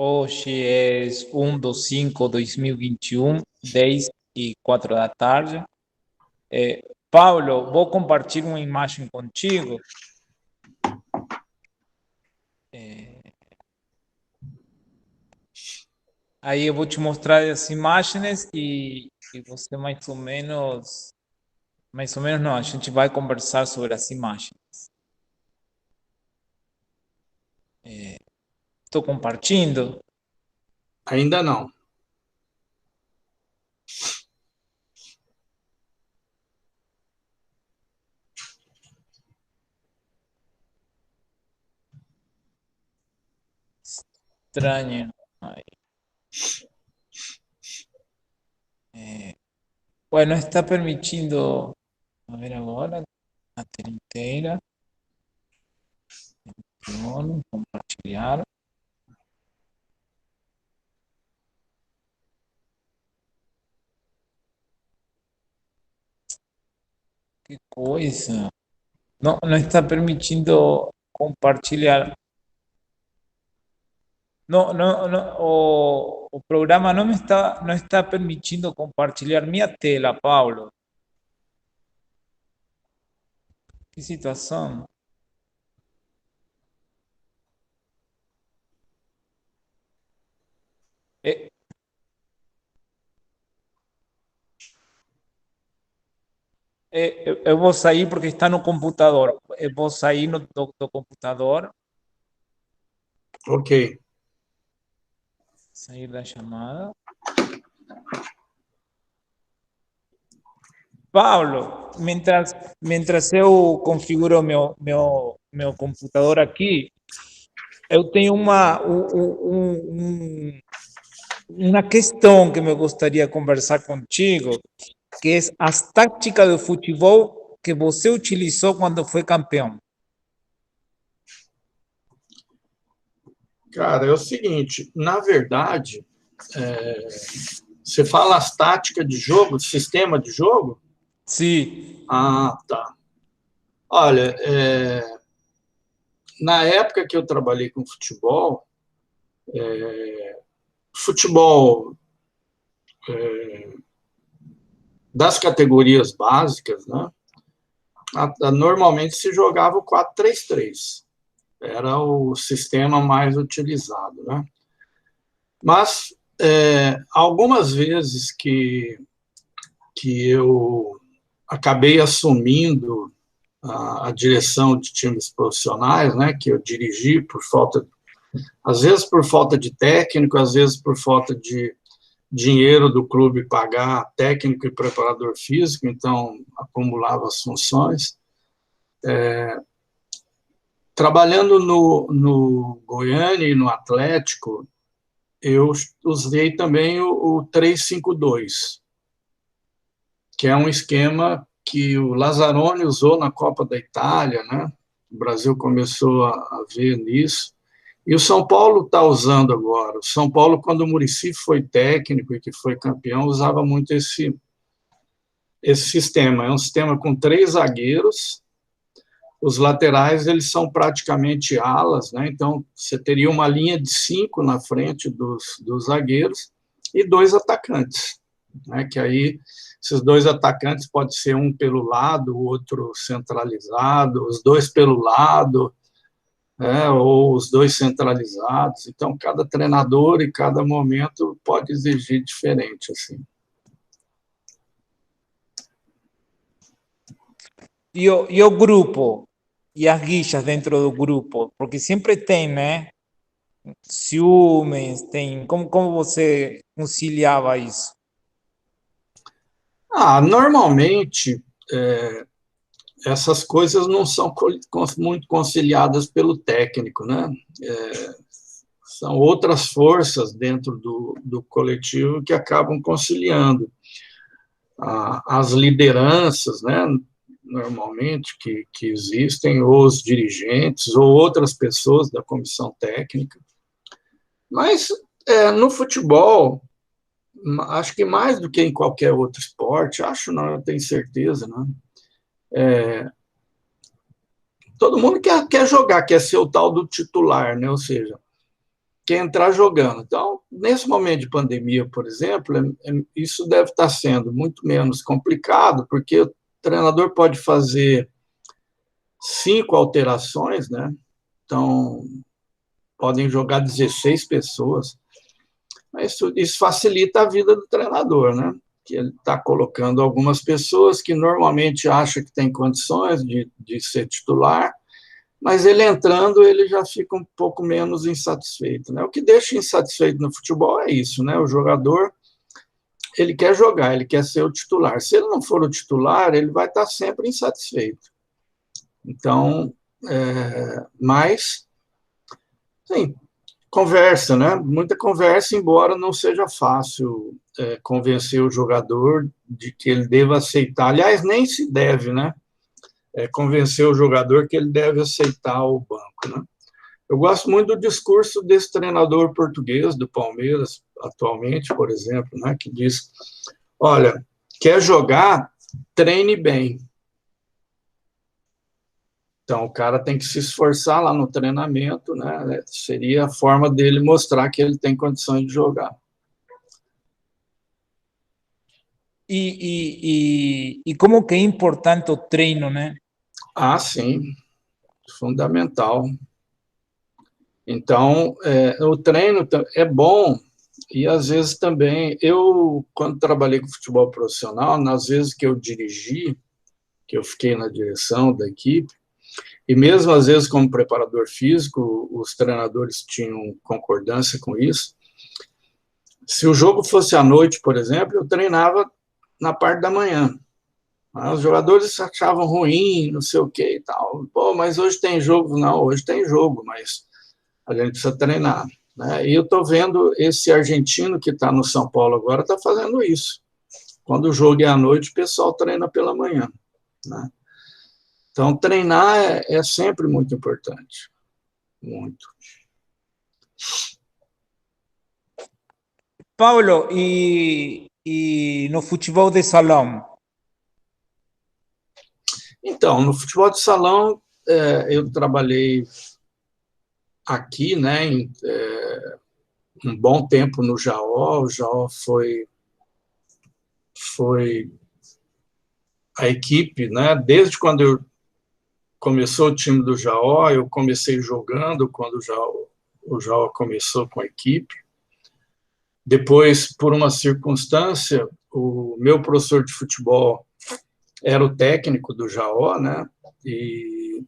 Hoje é 1/5/2021, 10:04 da tarde. Paulo, vou compartilhar uma imagem contigo. Aí eu vou te mostrar as imagens e você mais ou menos não, a gente vai conversar sobre as imagens. Estou compartilhando. Ainda não. Estranho. Bueno, está permitindo. A ver agora. A tela inteira. Compartilhar. Que coisa. Não, não está permitindo compartilhar. Não, não, não, o programa não está permitindo compartilhar minha tela, Paulo. Que situação. É, eu vou sair porque está no computador. Eu vou sair do computador. Ok. Sair da chamada. Paulo, mientras eu configuro meu computador aqui, eu tenho uma questão que me gostaria de conversar contigo, que é as táticas do futebol que você utilizou quando foi campeão. Cara, é o seguinte, na verdade, você fala as táticas de jogo, sistema de jogo? Sim. Ah, tá. Olha, na época que eu trabalhei com futebol, futebol das categorias básicas, né? Normalmente se jogava o 4-3-3. Era o sistema mais utilizado, né? Mas algumas vezes que eu acabei assumindo a direção de times profissionais, né, que eu dirigi às vezes por falta de técnico, às vezes por falta de dinheiro do clube pagar técnico e preparador físico, então acumulava as funções. Trabalhando no Goiânia e no Atlético, eu usei também o 3-5-2, que é um esquema que o Lazzaroni usou na Copa da Itália, né? O Brasil começou a ver nisso. E o São Paulo está usando agora. O São Paulo, quando o Muricy foi técnico e que foi campeão, usava muito esse sistema. É um sistema com 3 zagueiros. Os laterais, eles são praticamente alas, né? Então, você teria uma linha de 5 na frente dos zagueiros e 2 atacantes, né? Que aí, esses 2 atacantes pode ser um pelo lado, o outro centralizado, os 2 pelo lado, ou os 2 centralizados. Então, cada treinador e cada momento pode exigir diferente, assim. E o grupo? E as guichas dentro do grupo? Porque sempre tem, né? Ciúmes, tem. Como você conciliava isso? Normalmente, essas coisas não são muito conciliadas pelo técnico, né? São outras forças dentro do coletivo que acabam conciliando. As lideranças, né? Normalmente, que existem, ou os dirigentes, ou outras pessoas da comissão técnica. Mas, no futebol, acho que mais do que em qualquer outro esporte, acho não, eu tenho certeza, né? Todo mundo quer jogar, quer ser o tal do titular, né? Ou seja, quer entrar jogando. Então, nesse momento de pandemia, por exemplo, isso deve estar sendo muito menos complicado, porque o treinador pode fazer 5 alterações, né? Então, podem jogar 16 pessoas. Mas isso facilita a vida do treinador, né? Que ele está colocando algumas pessoas que normalmente acham que tem condições de ser titular, mas ele entrando, ele já fica um pouco menos insatisfeito, né? O que deixa insatisfeito no futebol é isso, né? O jogador, ele quer jogar, ele quer ser o titular. Se ele não for o titular, ele vai estar sempre insatisfeito. Então, mas, sim, conversa, né? Muita conversa, embora não seja fácil convencer o jogador de que ele deva aceitar. Aliás, nem se deve, né? Convencer o jogador que ele deve aceitar o banco, né? Eu gosto muito do discurso desse treinador português do Palmeiras, atualmente, por exemplo, né? Que diz, olha, quer jogar, treine bem. Então, o cara tem que se esforçar lá no treinamento, né? Seria a forma dele mostrar que ele tem condições de jogar. E como que é importante o treino, né? Ah, sim, fundamental. Então, o treino é bom e, às vezes, também... Eu, quando trabalhei com futebol profissional, nas vezes que eu dirigi, que eu fiquei na direção da equipe, e mesmo, às vezes, como preparador físico, os treinadores tinham concordância com isso. Se o jogo fosse à noite, por exemplo, eu treinava na parte da manhã. Os jogadores achavam ruim, não sei o que e tal. Pô, mas hoje tem jogo? Não, hoje tem jogo, mas a gente precisa treinar, né? E eu estou vendo esse argentino que está no São Paulo agora está fazendo isso. Quando o jogo é à noite, o pessoal treina pela manhã, né? Então, treinar é sempre muito importante. Muito. Paulo, e no futebol de salão? Então, no futebol de salão, eu trabalhei aqui, né, um bom tempo no Jaó. O Jaó foi a equipe, né, desde quando começou o time do Jaó, eu comecei jogando quando o Jaó começou com a equipe. Depois, por uma circunstância, o meu professor de futebol era o técnico do Jaó, né? E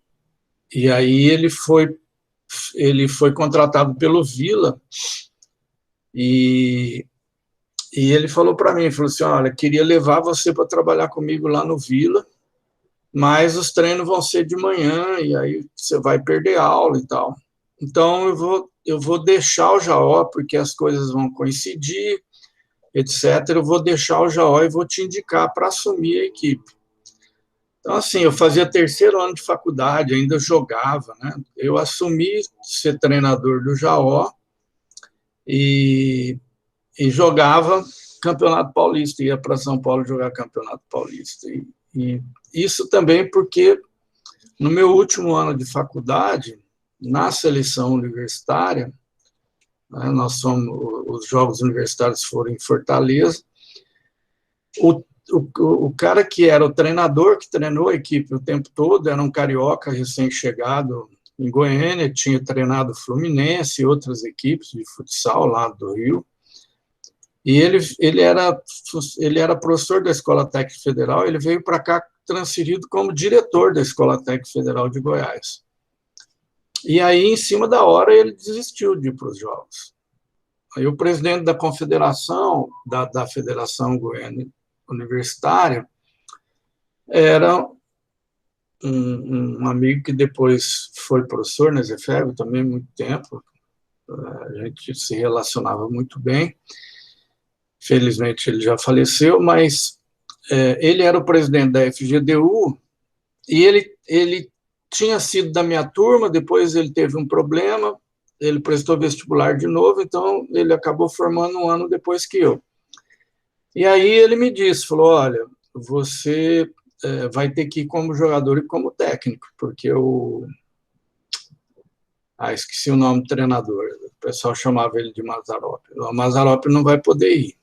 aí ele foi contratado pelo Vila e ele falou para mim, falou assim, olha, queria levar você para trabalhar comigo lá no Vila, mas os treinos vão ser de manhã e aí você vai perder aula e tal. Então eu vou deixar o Jaó, porque as coisas vão coincidir, etc. Eu vou deixar o Jaó e vou te indicar para assumir a equipe. Então, assim, eu fazia 3º ano de faculdade, ainda jogava, né? Eu assumi ser treinador do Jaó e jogava Campeonato Paulista, ia para São Paulo jogar Campeonato Paulista. E isso também porque no meu último ano de faculdade, na seleção universitária, né, os Jogos Universitários foram em Fortaleza, o cara que era o treinador, que treinou a equipe o tempo todo, era um carioca recém-chegado em Goiânia, tinha treinado Fluminense e outras equipes de futsal lá do Rio, e ele era professor da Escola Técnica Federal, ele veio para cá transferido como diretor da Escola Técnica Federal de Goiás. E aí, em cima da hora, ele desistiu de ir para os Jogos. Aí o presidente da confederação, da Federação Goiana Universitária, era um amigo que depois foi professor na Zefeb também, muito tempo. A gente se relacionava muito bem. Felizmente, ele já faleceu, mas ele era o presidente da FGDU e ele tinha sido da minha turma, depois ele teve um problema, ele prestou vestibular de novo, então ele acabou formando um ano depois que eu. E aí ele me disse, falou, olha, você vai ter que ir como jogador e como técnico, porque esqueci o nome do treinador, pessoal chamava ele de Mazzaropi. O Mazzaropi não vai poder ir,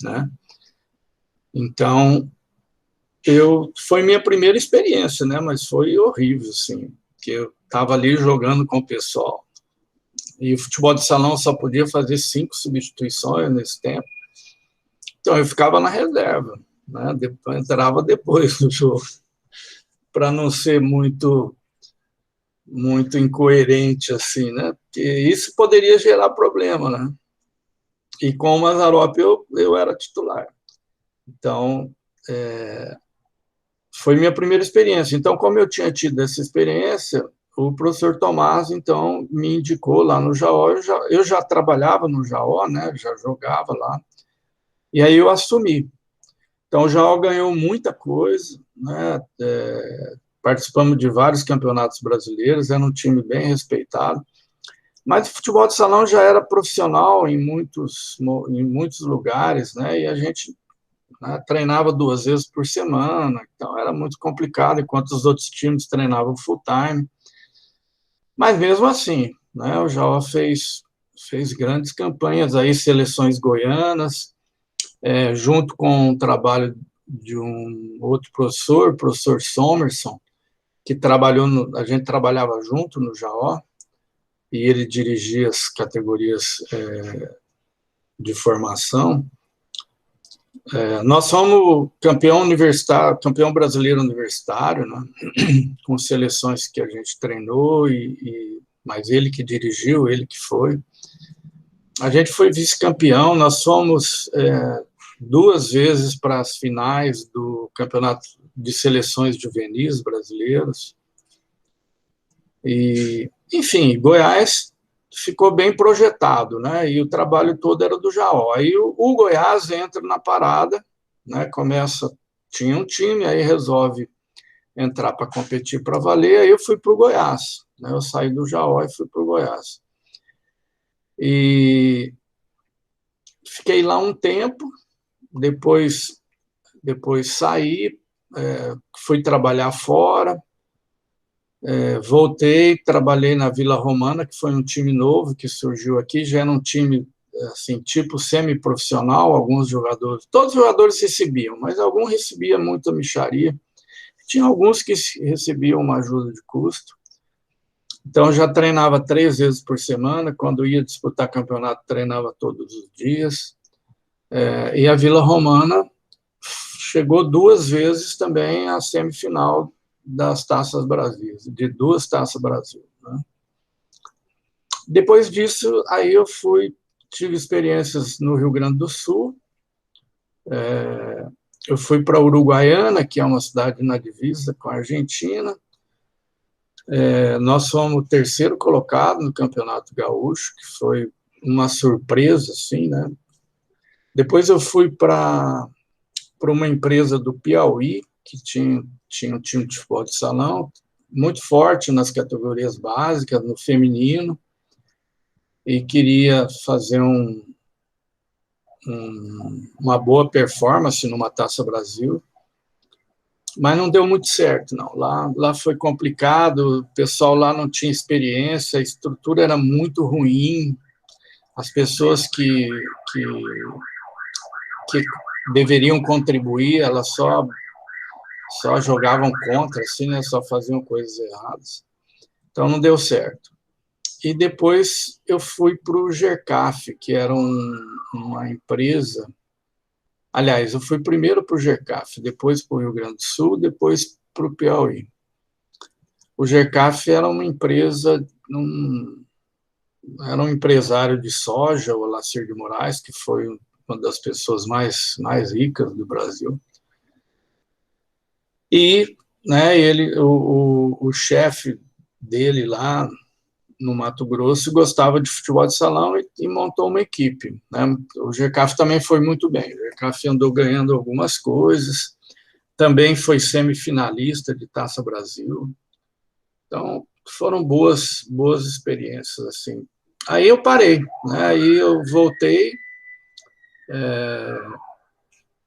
né? Então, foi minha primeira experiência, né? Mas foi horrível, assim, que eu estava ali jogando com o pessoal. E o futebol de salão só podia fazer 5 substituições nesse tempo. Então, eu ficava na reserva, né? Entrava depois do jogo, para não ser muito incoerente, assim, né? Porque isso poderia gerar problema, né? E com o Mazzaropi eu era titular. Então, foi minha primeira experiência. Então, como eu tinha tido essa experiência, o professor Tomás, então, me indicou lá no Jaó. Eu já trabalhava no Jaó, né? Já jogava lá. E aí eu assumi. Então, o Jaó ganhou muita coisa, né? Participamos de vários campeonatos brasileiros, era um time bem respeitado. Mas o futebol de salão já era profissional em muitos lugares, né? E a gente, né, treinava 2 vezes por semana, então era muito complicado, enquanto os outros times treinavam full time. Mas mesmo assim, né, o Jaó fez grandes campanhas aí, seleções goianas, junto com o trabalho de um outro professor, o professor Somerson, que a gente trabalhava junto no Jaó, e ele dirigia as categorias de formação. Nós fomos campeão brasileiro universitário, né? Com seleções que a gente treinou, mas ele que dirigiu, ele que foi. A gente foi vice-campeão, nós fomos 2 vezes para as finais do campeonato de seleções juvenis brasileiros. E, enfim, Goiás ficou bem projetado, né? E o trabalho todo era do Jaó. Aí o Goiás entra na parada, né? Tinha um time, aí resolve entrar para competir para valer, aí eu fui para o Goiás, né? Eu saí do Jaó e fui para o Goiás. E fiquei lá um tempo, depois saí, fui trabalhar fora, voltei, trabalhei na Vila Romana, que foi um time novo que surgiu aqui, já era um time assim, tipo semi-profissional, todos os jogadores recebiam, mas alguns recebiam muita mixaria, tinha alguns que recebiam uma ajuda de custo. Então, já treinava 3 vezes por semana, quando ia disputar campeonato, treinava todos os dias, e a Vila Romana chegou 2 vezes também à semifinal das Taças Brasil, de 2 Taças Brasil, né? Depois disso, aí eu tive experiências no Rio Grande do Sul, eu fui para Uruguaiana, que é uma cidade na divisa com a Argentina, nós fomos o 3º colocado no Campeonato Gaúcho, que foi uma surpresa, assim, né? Depois eu fui para uma empresa do Piauí, que tinha um time de futebol de salão, muito forte nas categorias básicas, no feminino, e queria fazer uma boa performance numa Taça Brasil, mas não deu muito certo, não. Lá foi complicado, o pessoal lá não tinha experiência, a estrutura era muito ruim, as pessoas que deveriam contribuir, elas só jogavam contra, assim, né? Só faziam coisas erradas. Então, não deu certo. E depois eu fui para o GERCAF, que era uma empresa. Aliás, eu fui primeiro para o GERCAF, depois para o Rio Grande do Sul, depois para o Piauí. O GERCAF era uma empresa, era um empresário de soja, o Alacir de Moraes, que foi uma das pessoas mais ricas do Brasil. E, né, o chefe dele lá no Mato Grosso gostava de futebol de salão e montou uma equipe, né? O GERCAF também foi muito bem, o GERCAF andou ganhando algumas coisas, também foi semifinalista de Taça Brasil, então foram boas experiências, assim. Aí eu parei, né? Aí eu voltei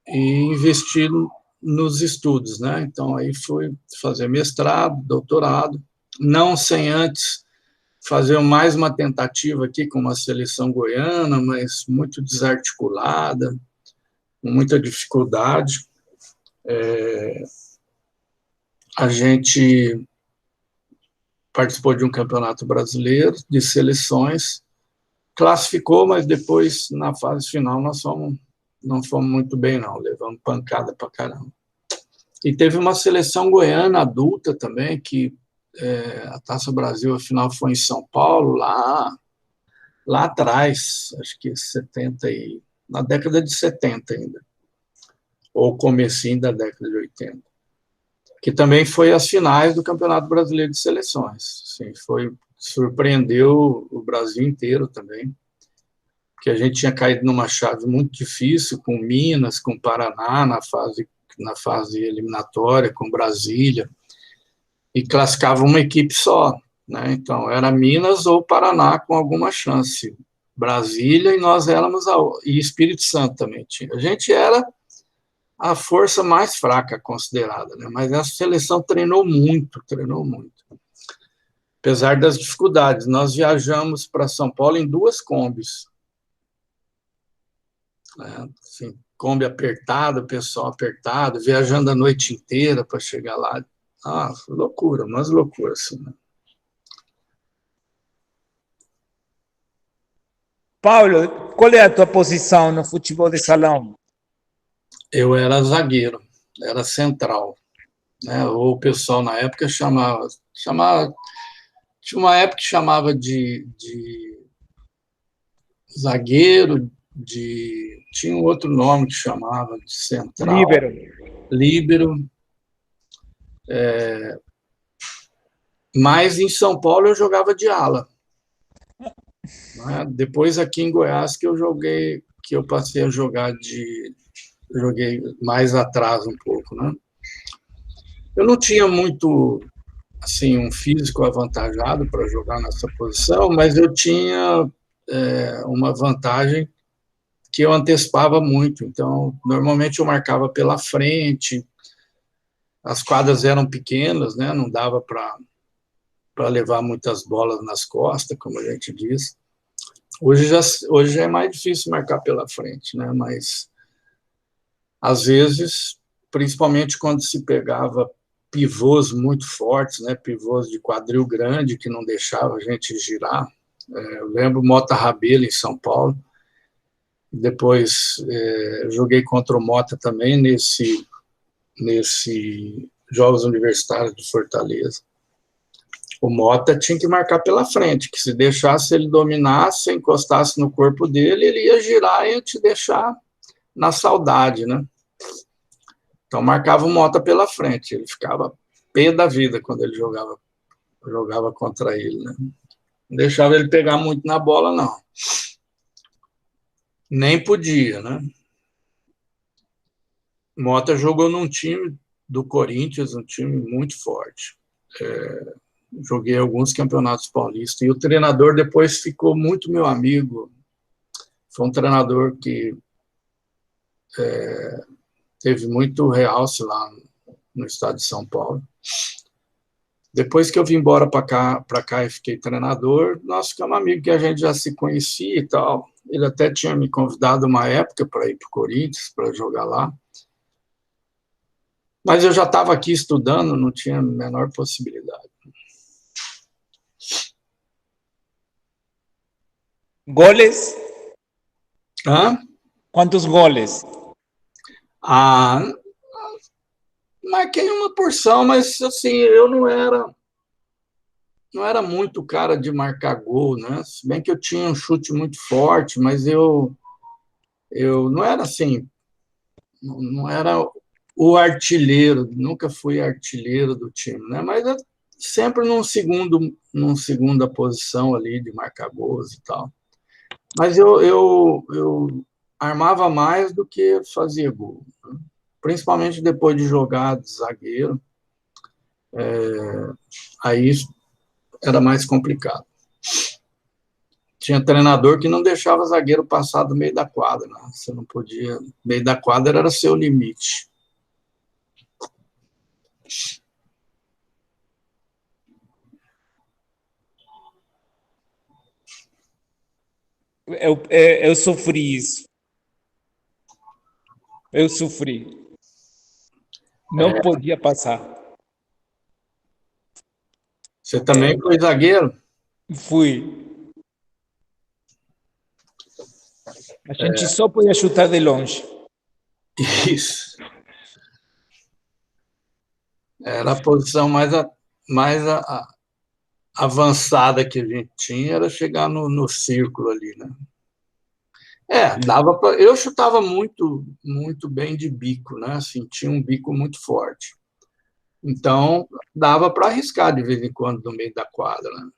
e investi nos estudos, né? Então aí fui fazer mestrado, doutorado, não sem antes fazer mais uma tentativa aqui com uma seleção goiana, mas muito desarticulada, com muita dificuldade. A gente participou de um campeonato brasileiro de seleções, classificou, mas depois, na fase final, não fomos muito bem, não. Levamos pancada pra caramba. E teve uma seleção goiana adulta também, que a Taça Brasil, afinal, foi em São Paulo, lá atrás, acho que na década de 70 ainda, ou comecinho da década de 80, que também foi as finais do Campeonato Brasileiro de Seleções. Assim, surpreendeu o Brasil inteiro também, porque a gente tinha caído numa chave muito difícil, com Minas, com Paraná, na fase eliminatória, com Brasília, e classificava uma equipe só, né? Então, era Minas ou Paraná com alguma chance. Brasília, e nós éramos e Espírito Santo também tinha. A gente era a força mais fraca considerada, né? Mas essa seleção treinou muito. Apesar das dificuldades, nós viajamos para São Paulo em 2 combis. Assim, Kombi apertado, pessoal apertado, viajando a noite inteira para chegar lá. Loucura, umas loucuras, assim, né? Paulo, qual é a tua posição no futebol de salão? Eu era zagueiro, era central, né? Ou o pessoal na época chamava, tinha uma época que chamava de zagueiro, tinha um outro nome que chamava de central, líbero. Mas em São Paulo eu jogava de ala. Né? Depois aqui em Goiás que eu passei a joguei mais atrás um pouco, né? Eu não tinha muito, assim, um físico avantajado para jogar nessa posição, mas eu tinha uma vantagem que eu antecipava muito. Então, normalmente eu marcava pela frente, as quadras eram pequenas, né? Não dava para levar muitas bolas nas costas, como a gente diz. Hoje já é mais difícil marcar pela frente, né? Mas, às vezes, principalmente quando se pegava pivôs muito fortes, né? Pivôs de quadril grande, que não deixava a gente girar. Eu lembro Mota Rabelo, em São Paulo. Depois joguei contra o Mota também, nesse Jogos Universitários de Fortaleza. O Mota tinha que marcar pela frente, que se deixasse ele dominar, se encostasse no corpo dele, ele ia girar e ia te deixar na saudade, né? Então, marcava o Mota pela frente, ele ficava pé da vida quando ele jogava contra ele, né? Não deixava ele pegar muito na bola, não. Nem podia, né? Mota jogou num time do Corinthians, um time muito forte. Joguei alguns campeonatos paulistas, e o treinador depois ficou muito meu amigo. Foi um treinador que teve muito realce lá no estado de São Paulo. Depois que eu vim embora para cá e fiquei treinador, nós ficamos amigos, que a gente já se conhecia e tal. Ele até tinha me convidado uma época para ir para o Corinthians, para jogar lá. Mas eu já estava aqui estudando, não tinha a menor possibilidade. Goles? Hã? Quantos goles? Marquei uma porção, mas assim, eu não era muito cara de marcar gol, né? Se bem que eu tinha um chute muito forte, mas eu não era assim, não era o artilheiro, nunca fui artilheiro do time, né? Mas eu sempre num segunda posição ali de marcar gols e tal. Mas eu armava mais do que fazia gol, né? Principalmente depois de jogar de zagueiro, aí era mais complicado. Tinha treinador que não deixava zagueiro passar do meio da quadra, né? Você não podia, meio da quadra era seu limite. eu sofri isso. Eu sofri. Não podia passar. Você também foi zagueiro? Fui. A gente só podia chutar de longe. Isso. Era a posição mais avançada que a gente tinha, era chegar no círculo ali, né? Dava para. Eu chutava muito, muito bem de bico, né? Assim, tinha um bico muito forte. Então, dava para arriscar de vez em quando no meio da quadra, né?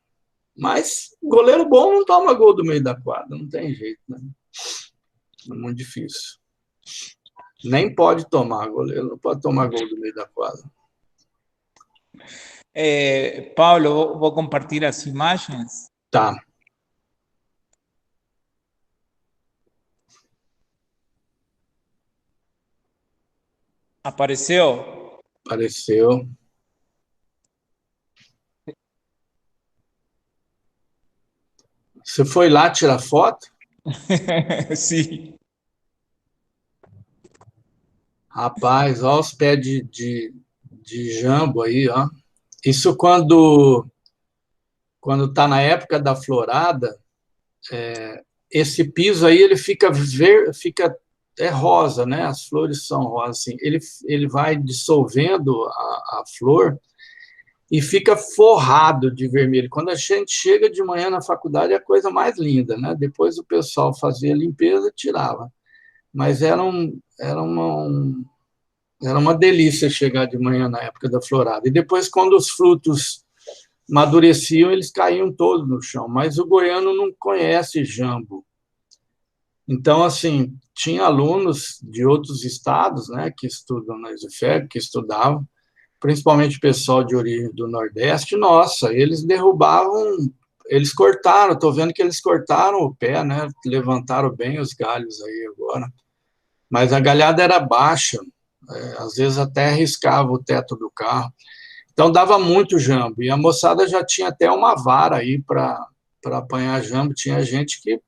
Mas goleiro bom não toma gol do meio da quadra, não tem jeito, né? É muito difícil. Nem pode tomar, goleiro não pode tomar gol do meio da quadra. Paulo, vou compartilhar as imagens. Tá. Apareceu? Apareceu. Você foi lá tirar foto? Sim. Rapaz, olha os pés de jambo aí, ó. Isso quando está na época da florada, esse piso aí ele fica rosa, né? As flores são rosas, assim. Ele vai dissolvendo a flor e fica forrado de vermelho. Quando a gente chega de manhã na faculdade, é a coisa mais linda, né? Depois o pessoal fazia a limpeza e tirava. Mas era uma delícia chegar de manhã na época da florada. E depois, quando os frutos amadureciam, eles caíam todos no chão. Mas o goiano não conhece jambo. Então, assim, tinha alunos de outros estados, né, que estudam na ESUFEB, que estudavam, principalmente o pessoal de origem do Nordeste. Nossa, eles derrubavam, eles cortaram, estou vendo que eles cortaram o pé, né, levantaram bem os galhos aí agora. Mas a galhada era baixa, às vezes até riscava o teto do carro. Então dava muito jambo, e a moçada já tinha até uma vara aí para apanhar jambo, tinha gente que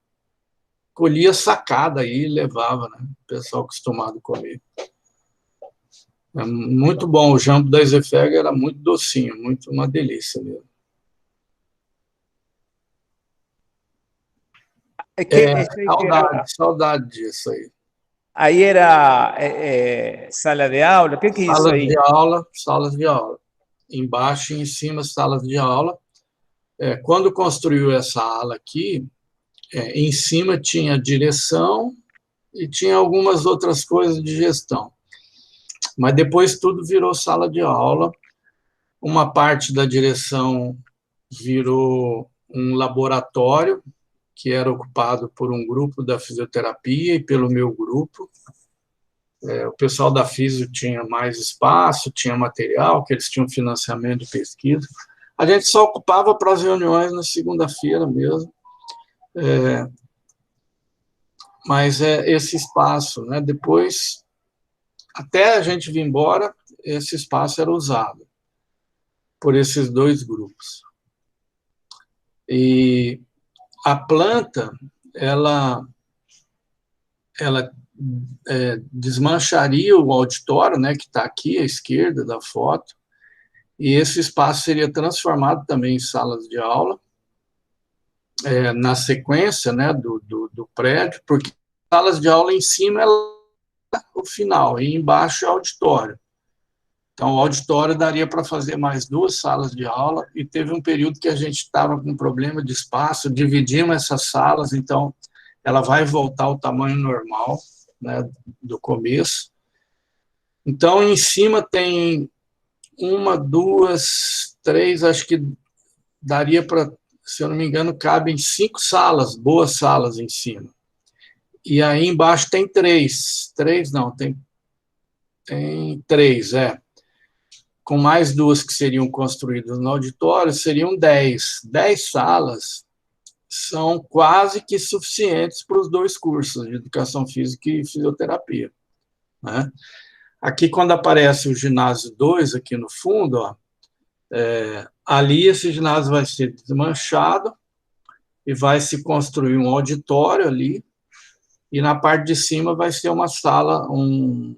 colhia sacada aí e levava, né? O pessoal acostumado a comer. É muito bom, o jambo da Ezefega era muito docinho, muito uma delícia mesmo. Saudade disso aí. Aí era sala de aula? O que é isso aí? Salas de aula. Embaixo e em cima, salas de aula. Quando construiu essa ala aqui, em cima tinha direção e tinha algumas outras coisas de gestão. Mas depois tudo virou sala de aula. Uma parte da direção virou um laboratório, que era ocupado por um grupo da fisioterapia e pelo meu grupo. O pessoal da Fisio tinha mais espaço, tinha material, que eles tinham financiamento de pesquisa. A gente só ocupava para as reuniões na segunda-feira mesmo. Mas esse espaço, né? Depois, até a gente vir embora, esse espaço era usado por esses dois grupos. E a planta, ela desmancharia o auditório, né, que está aqui à esquerda da foto, e esse espaço seria transformado também em salas de aula, na sequência, né, do prédio, porque salas de aula em cima é o final, e embaixo é o auditório. Então, o auditório daria para fazer mais 2 salas de aula, e teve um período que a gente estava com problema de espaço, dividimos essas salas, então ela vai voltar ao tamanho normal, né, do começo. Então, em cima tem 1, 2, 3, acho que daria para, se eu não me engano, cabem 5 salas, boas salas em cima. E aí embaixo tem 3. 3 não, tem 3, com mais 2 que seriam construídas no auditório, seriam 10. 10 salas são quase que suficientes para os 2 cursos de educação física e fisioterapia, né? Aqui, quando aparece o ginásio 2, aqui no fundo, ó, ali esse ginásio vai ser desmanchado e vai se construir um auditório ali, e na parte de cima vai ser uma sala, um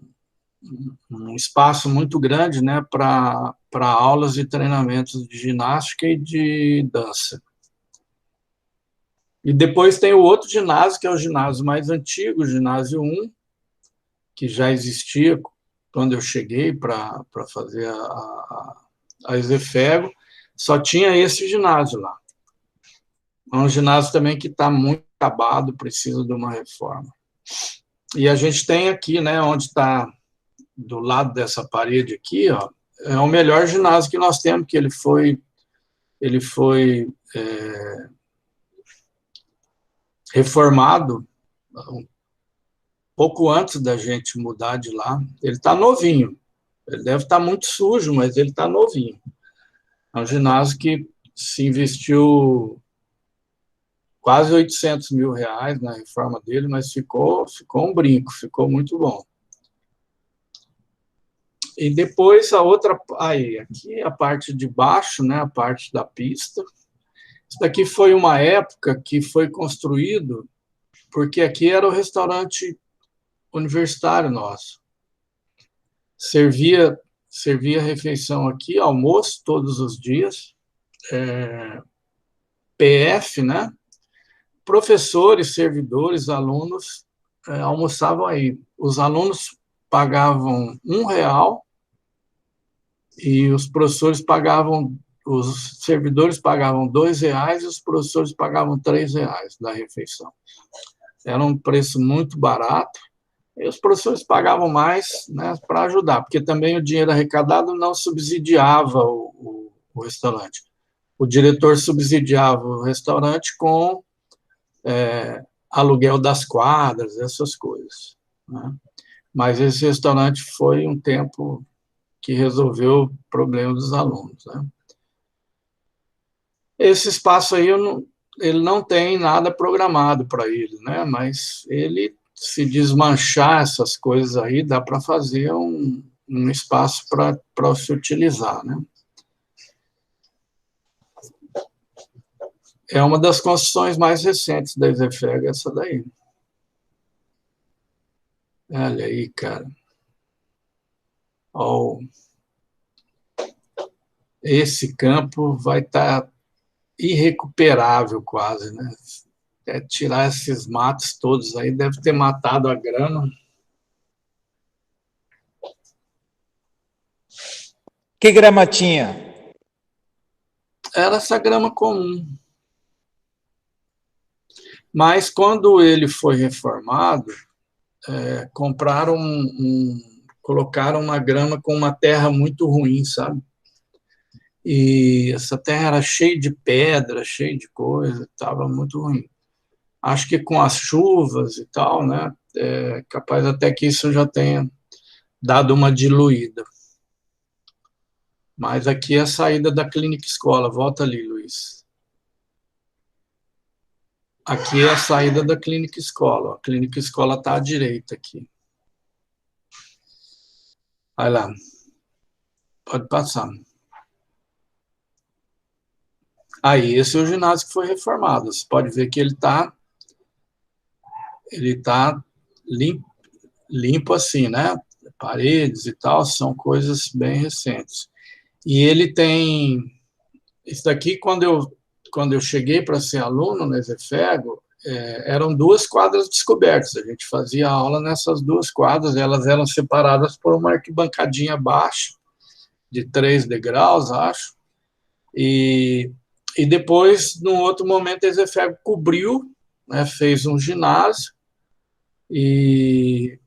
espaço muito grande, né, para aulas e treinamentos de ginástica e de dança. E depois tem o outro ginásio, que é o ginásio mais antigo, o ginásio 1, que já existia quando eu cheguei para fazer a Exefego, só tinha esse ginásio lá. É um ginásio também que está muito acabado, precisa de uma reforma. E a gente tem aqui, né, onde está do lado dessa parede aqui, ó, é o melhor ginásio que nós temos, que ele foi reformado um pouco antes da gente mudar de lá. Ele está novinho, ele deve estar muito sujo, mas ele está novinho. É um ginásio que se investiu quase R$800 mil na reforma dele, mas ficou um brinco, ficou muito bom. E depois a outra, aí, aqui a parte de baixo, né, a parte da pista. Isso daqui foi uma época que foi construído, porque aqui era o restaurante universitário nosso. Servia refeição aqui, almoço todos os dias, PF, né? Professores, servidores, alunos almoçavam aí. Os alunos pagavam R$1 e os professores pagavam, os servidores pagavam R$2 e os professores pagavam R$3 da refeição. Era um preço muito barato. E os professores pagavam mais, né, para ajudar, porque também o dinheiro arrecadado não subsidiava o restaurante. O diretor subsidiava o restaurante com aluguel das quadras, essas coisas, né? Mas esse restaurante foi um tempo que resolveu o problema dos alunos, né? Esse espaço aí, ele não tem nada programado para ele, né? Mas ele, se desmanchar essas coisas aí, dá para fazer um espaço para se utilizar, né? É uma das construções mais recentes da Exefego, essa daí. Olha aí, cara. Oh, esse campo vai estar irrecuperável quase, né? Tirar esses matos todos aí, deve ter matado a grama. Que grama tinha? Era essa grama comum. Mas quando ele foi reformado, compraram colocaram uma grama com uma terra muito ruim, sabe? E essa terra era cheia de pedra, cheia de coisa, estava muito ruim. Acho que com as chuvas e tal, né? Capaz até que isso já tenha dado uma diluída. Mas aqui é a saída da clínica escola. Volta ali, Luiz. Aqui é a saída da clínica escola. A clínica escola está à direita aqui. Vai lá. Pode passar. Aí, esse é o ginásio que foi reformado. Você pode ver que ele está limpo assim, né? Paredes e tal, são coisas bem recentes. E ele tem... Isso daqui, quando eu cheguei para ser aluno na Exefego, eram 2 quadras descobertas. A gente fazia aula nessas 2 quadras, elas eram separadas por uma arquibancadinha baixa, de 3 degraus, acho. E depois, num outro momento, a Exefego cobriu, né, fez um ginásio, e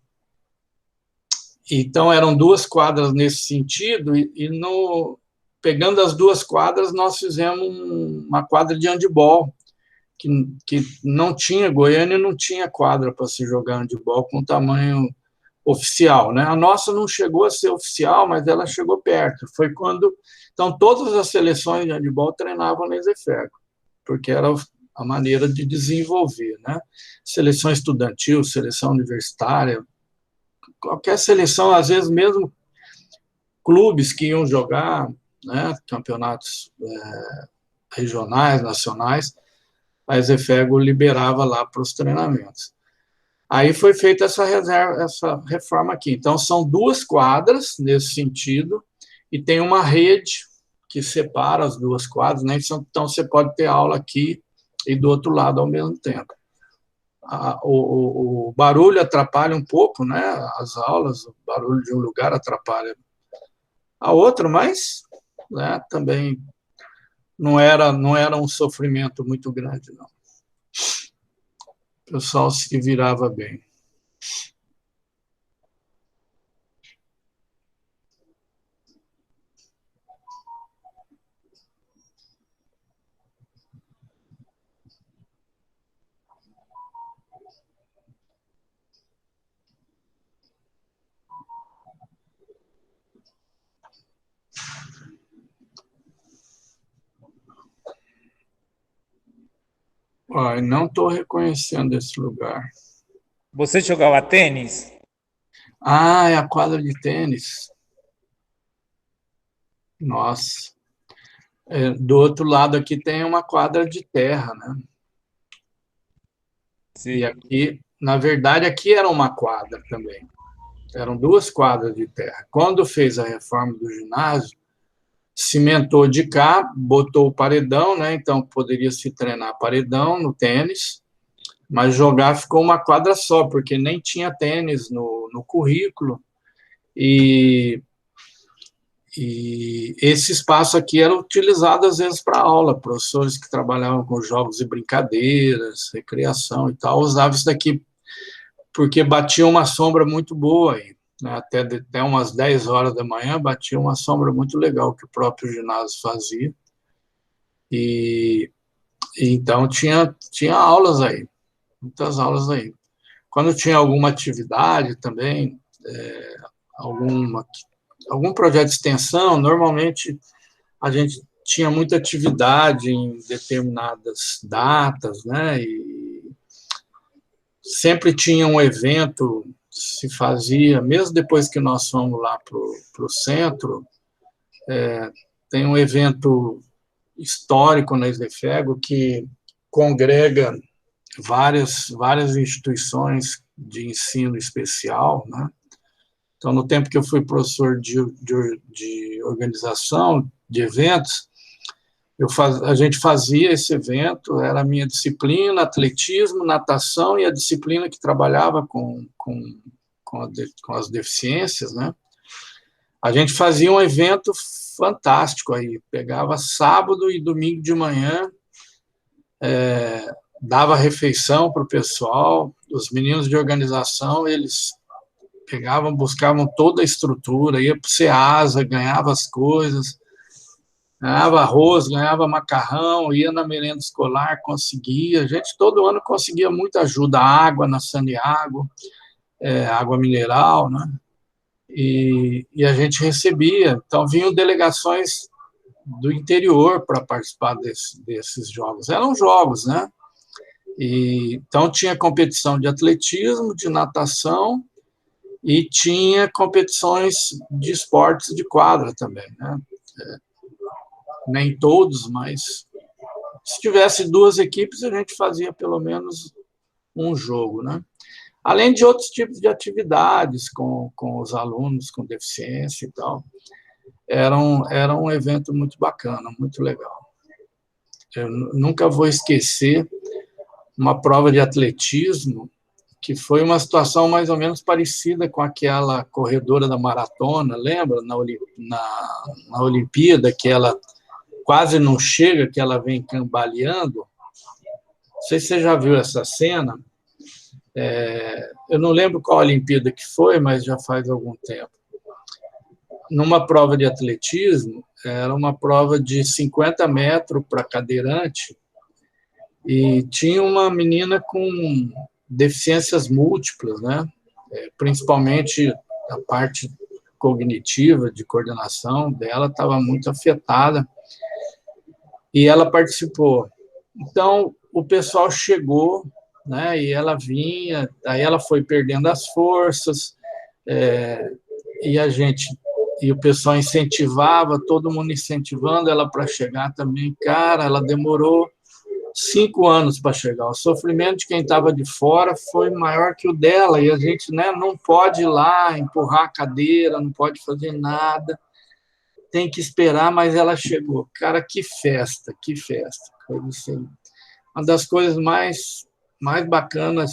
então eram 2 quadras nesse sentido, pegando as 2 quadras, nós fizemos uma quadra de handebol, que não tinha, Goiânia não tinha quadra para se jogar handebol com tamanho oficial, né? A nossa não chegou a ser oficial, mas ela chegou perto. Foi quando... Então, todas as seleções de handebol treinavam na Exefego, porque era a maneira de desenvolver, né? Seleção estudantil, seleção universitária, qualquer seleção, às vezes mesmo clubes que iam jogar, né, campeonatos regionais, nacionais, a Exefego liberava lá para os treinamentos. Aí foi feita essa reforma aqui. Então, são 2 quadras nesse sentido, e tem uma rede que separa as 2 quadras, né? Então, você pode ter aula aqui e do outro lado ao mesmo tempo. O barulho atrapalha um pouco, né? As aulas, o barulho de um lugar atrapalha a outro, mas, né, também não era um sofrimento muito grande, não. O pessoal se virava bem. Olha, não estou reconhecendo esse lugar. Você jogava tênis? Ah, é a quadra de tênis. Nossa. Do outro lado aqui tem uma quadra de terra, né? Sim. E aqui, na verdade, aqui era uma quadra também. Eram 2 quadras de terra. Quando fez a reforma do ginásio, cimentou de cá, botou o paredão, né? Então poderia se treinar paredão no tênis, mas jogar ficou uma quadra só, porque nem tinha tênis no currículo. E esse espaço aqui era utilizado, às vezes, para aula. Professores que trabalhavam com jogos e brincadeiras, recreação e tal, usavam isso daqui porque batia uma sombra muito boa aí, né? Até umas 10 horas da manhã batia uma sombra muito legal que o próprio ginásio fazia. E então tinha aulas aí, muitas aulas aí. Quando tinha alguma atividade também, algum projeto de extensão, normalmente a gente tinha muita atividade em determinadas datas, né? E sempre tinha um evento, se fazia, mesmo depois que nós fomos lá para o centro, tem um evento histórico na Exefego que congrega várias instituições de ensino especial, né? Então, no tempo que eu fui professor de organização de eventos, a gente fazia esse evento, era a minha disciplina, atletismo, natação, e a disciplina que trabalhava com as deficiências, né? A gente fazia um evento fantástico aí, pegava sábado e domingo de manhã, dava refeição para o pessoal, os meninos de organização, eles buscavam toda a estrutura, ia para o Ceasa, ganhava as coisas, ganhava arroz, ganhava macarrão, ia na merenda escolar, conseguia. A gente todo ano conseguia muita ajuda, água na Saniago, água mineral, né? E a gente recebia. Então, vinham delegações do interior para participar desses jogos. Eram jogos, né? Então, tinha competição de atletismo, de natação, e tinha competições de esportes de quadra também, né? Nem todos, mas se tivesse 2 equipes, a gente fazia pelo menos um jogo, né? Além de outros tipos de atividades com os alunos com deficiência e tal. Era um evento muito bacana, muito legal. Eu nunca vou esquecer uma prova de atletismo que foi uma situação mais ou menos parecida com aquela corredora da maratona, lembra? Na Olimpíada, que ela quase não chega, que ela vem cambaleando. Não sei se você já viu essa cena. Eu não lembro qual Olimpíada que foi, mas já faz algum tempo. Numa prova de atletismo, era uma prova de 50 metros para cadeirante, e tinha uma menina com deficiências múltiplas, né? Principalmente a parte cognitiva, de coordenação dela, estava muito afetada, e ela participou. Então, o pessoal chegou, né? E ela vinha, aí ela foi perdendo as forças, e o pessoal incentivava, todo mundo incentivando ela para chegar também. Cara, ela demorou 5 anos para chegar. O sofrimento de quem estava de fora foi maior que o dela, e a gente, né, não pode ir lá empurrar a cadeira, não pode fazer nada, tem que esperar, mas ela chegou. Cara, que festa, que festa. Foi assim, uma das coisas mais bacanas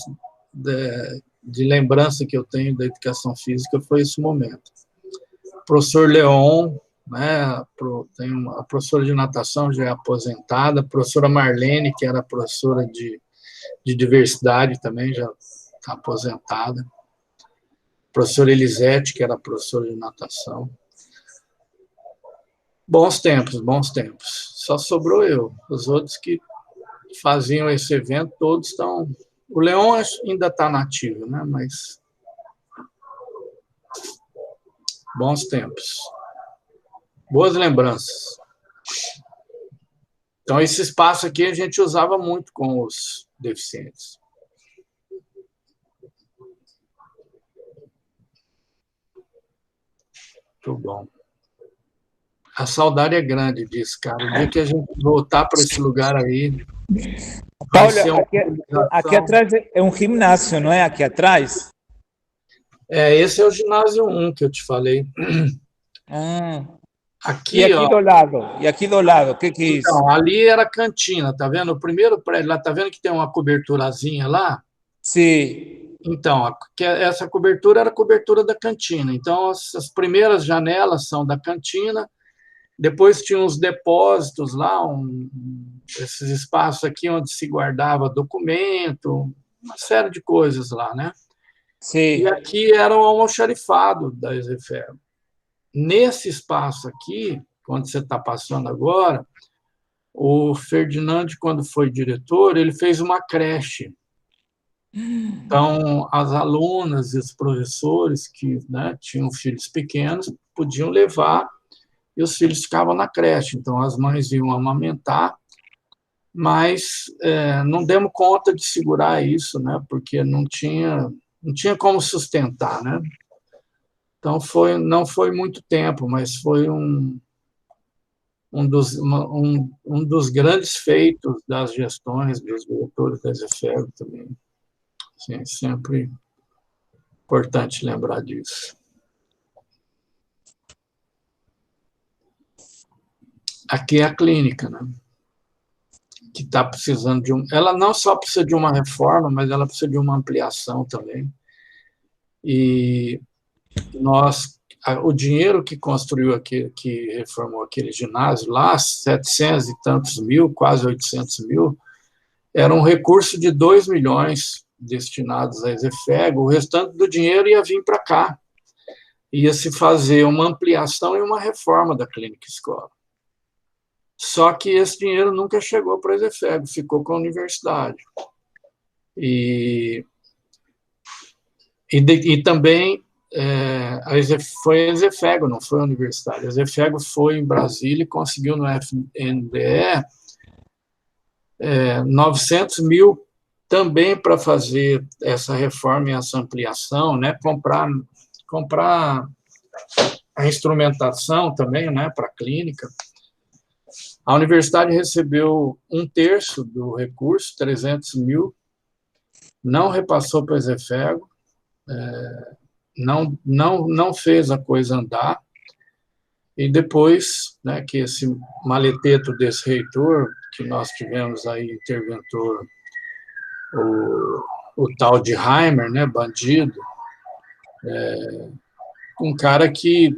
de lembrança que eu tenho da educação física foi esse momento. O professor Leon, né, tem a professora de natação, já é aposentada, a professora Marlene, que era professora de diversidade também, já está aposentada, a professora Elisete, que era professora de natação. Bons tempos, bons tempos. Só sobrou eu. Os outros que faziam esse evento, todos estão... O Leon ainda está nativo, né, mas... Bons tempos. Boas lembranças. Então, esse espaço aqui a gente usava muito com os deficientes. Muito bom. A saudade é grande disso, cara. O dia que a gente voltar para esse lugar aí, vai ser uma aqui atrás é um ginásio, não é? Aqui atrás? Esse é o ginásio 1 que eu te falei. Aqui, e aqui do lado? E aqui do lado, o que é isso? Então, ali era a cantina, tá vendo? O primeiro prédio lá, tá vendo que tem uma coberturazinha lá? Sim. Então, essa cobertura era a cobertura da cantina. Então, as primeiras janelas são da cantina, depois tinha uns depósitos lá, esses espaços aqui onde se guardava documento, uma série de coisas lá, né? Sim. E aqui era o almoxarifado da Exefero. Nesse espaço aqui, onde você está passando agora, o Ferdinand, quando foi diretor, ele fez uma creche. Então, as alunas e os professores que, né, tinham filhos pequenos podiam levar e os filhos ficavam na creche. Então, as mães iam amamentar, mas não demos conta de segurar isso, né, porque não tinha como sustentar, né? Então, não foi muito tempo, mas foi um dos grandes feitos das gestões dos diretores da Exefero também. Assim, é sempre importante lembrar disso. Aqui é a clínica, né? Que está precisando de ela não só precisa de uma reforma, mas ela precisa de uma ampliação também. E o dinheiro que construiu aqui, que reformou aquele ginásio lá, 700 e tantos mil, quase 800 mil, era um recurso de 2 milhões destinados à Exefego, o restante do dinheiro ia vir para cá. Ia se fazer uma ampliação e uma reforma da clínica escola. Só que esse dinheiro nunca chegou para a Exefego, ficou com a universidade. E também foi a Exefego, não foi a universidade. A Exefego foi em Brasília e conseguiu no FNDE 900 mil também para fazer essa reforma e essa ampliação, né? Comprar a instrumentação também, né, para a clínica. A universidade recebeu 1/3 do recurso, 300 mil, não repassou para a Exefego, não fez a coisa andar, e depois, né, que esse maleteto desse reitor, que nós tivemos aí, interventor, o tal de Heimer, né, bandido, um cara que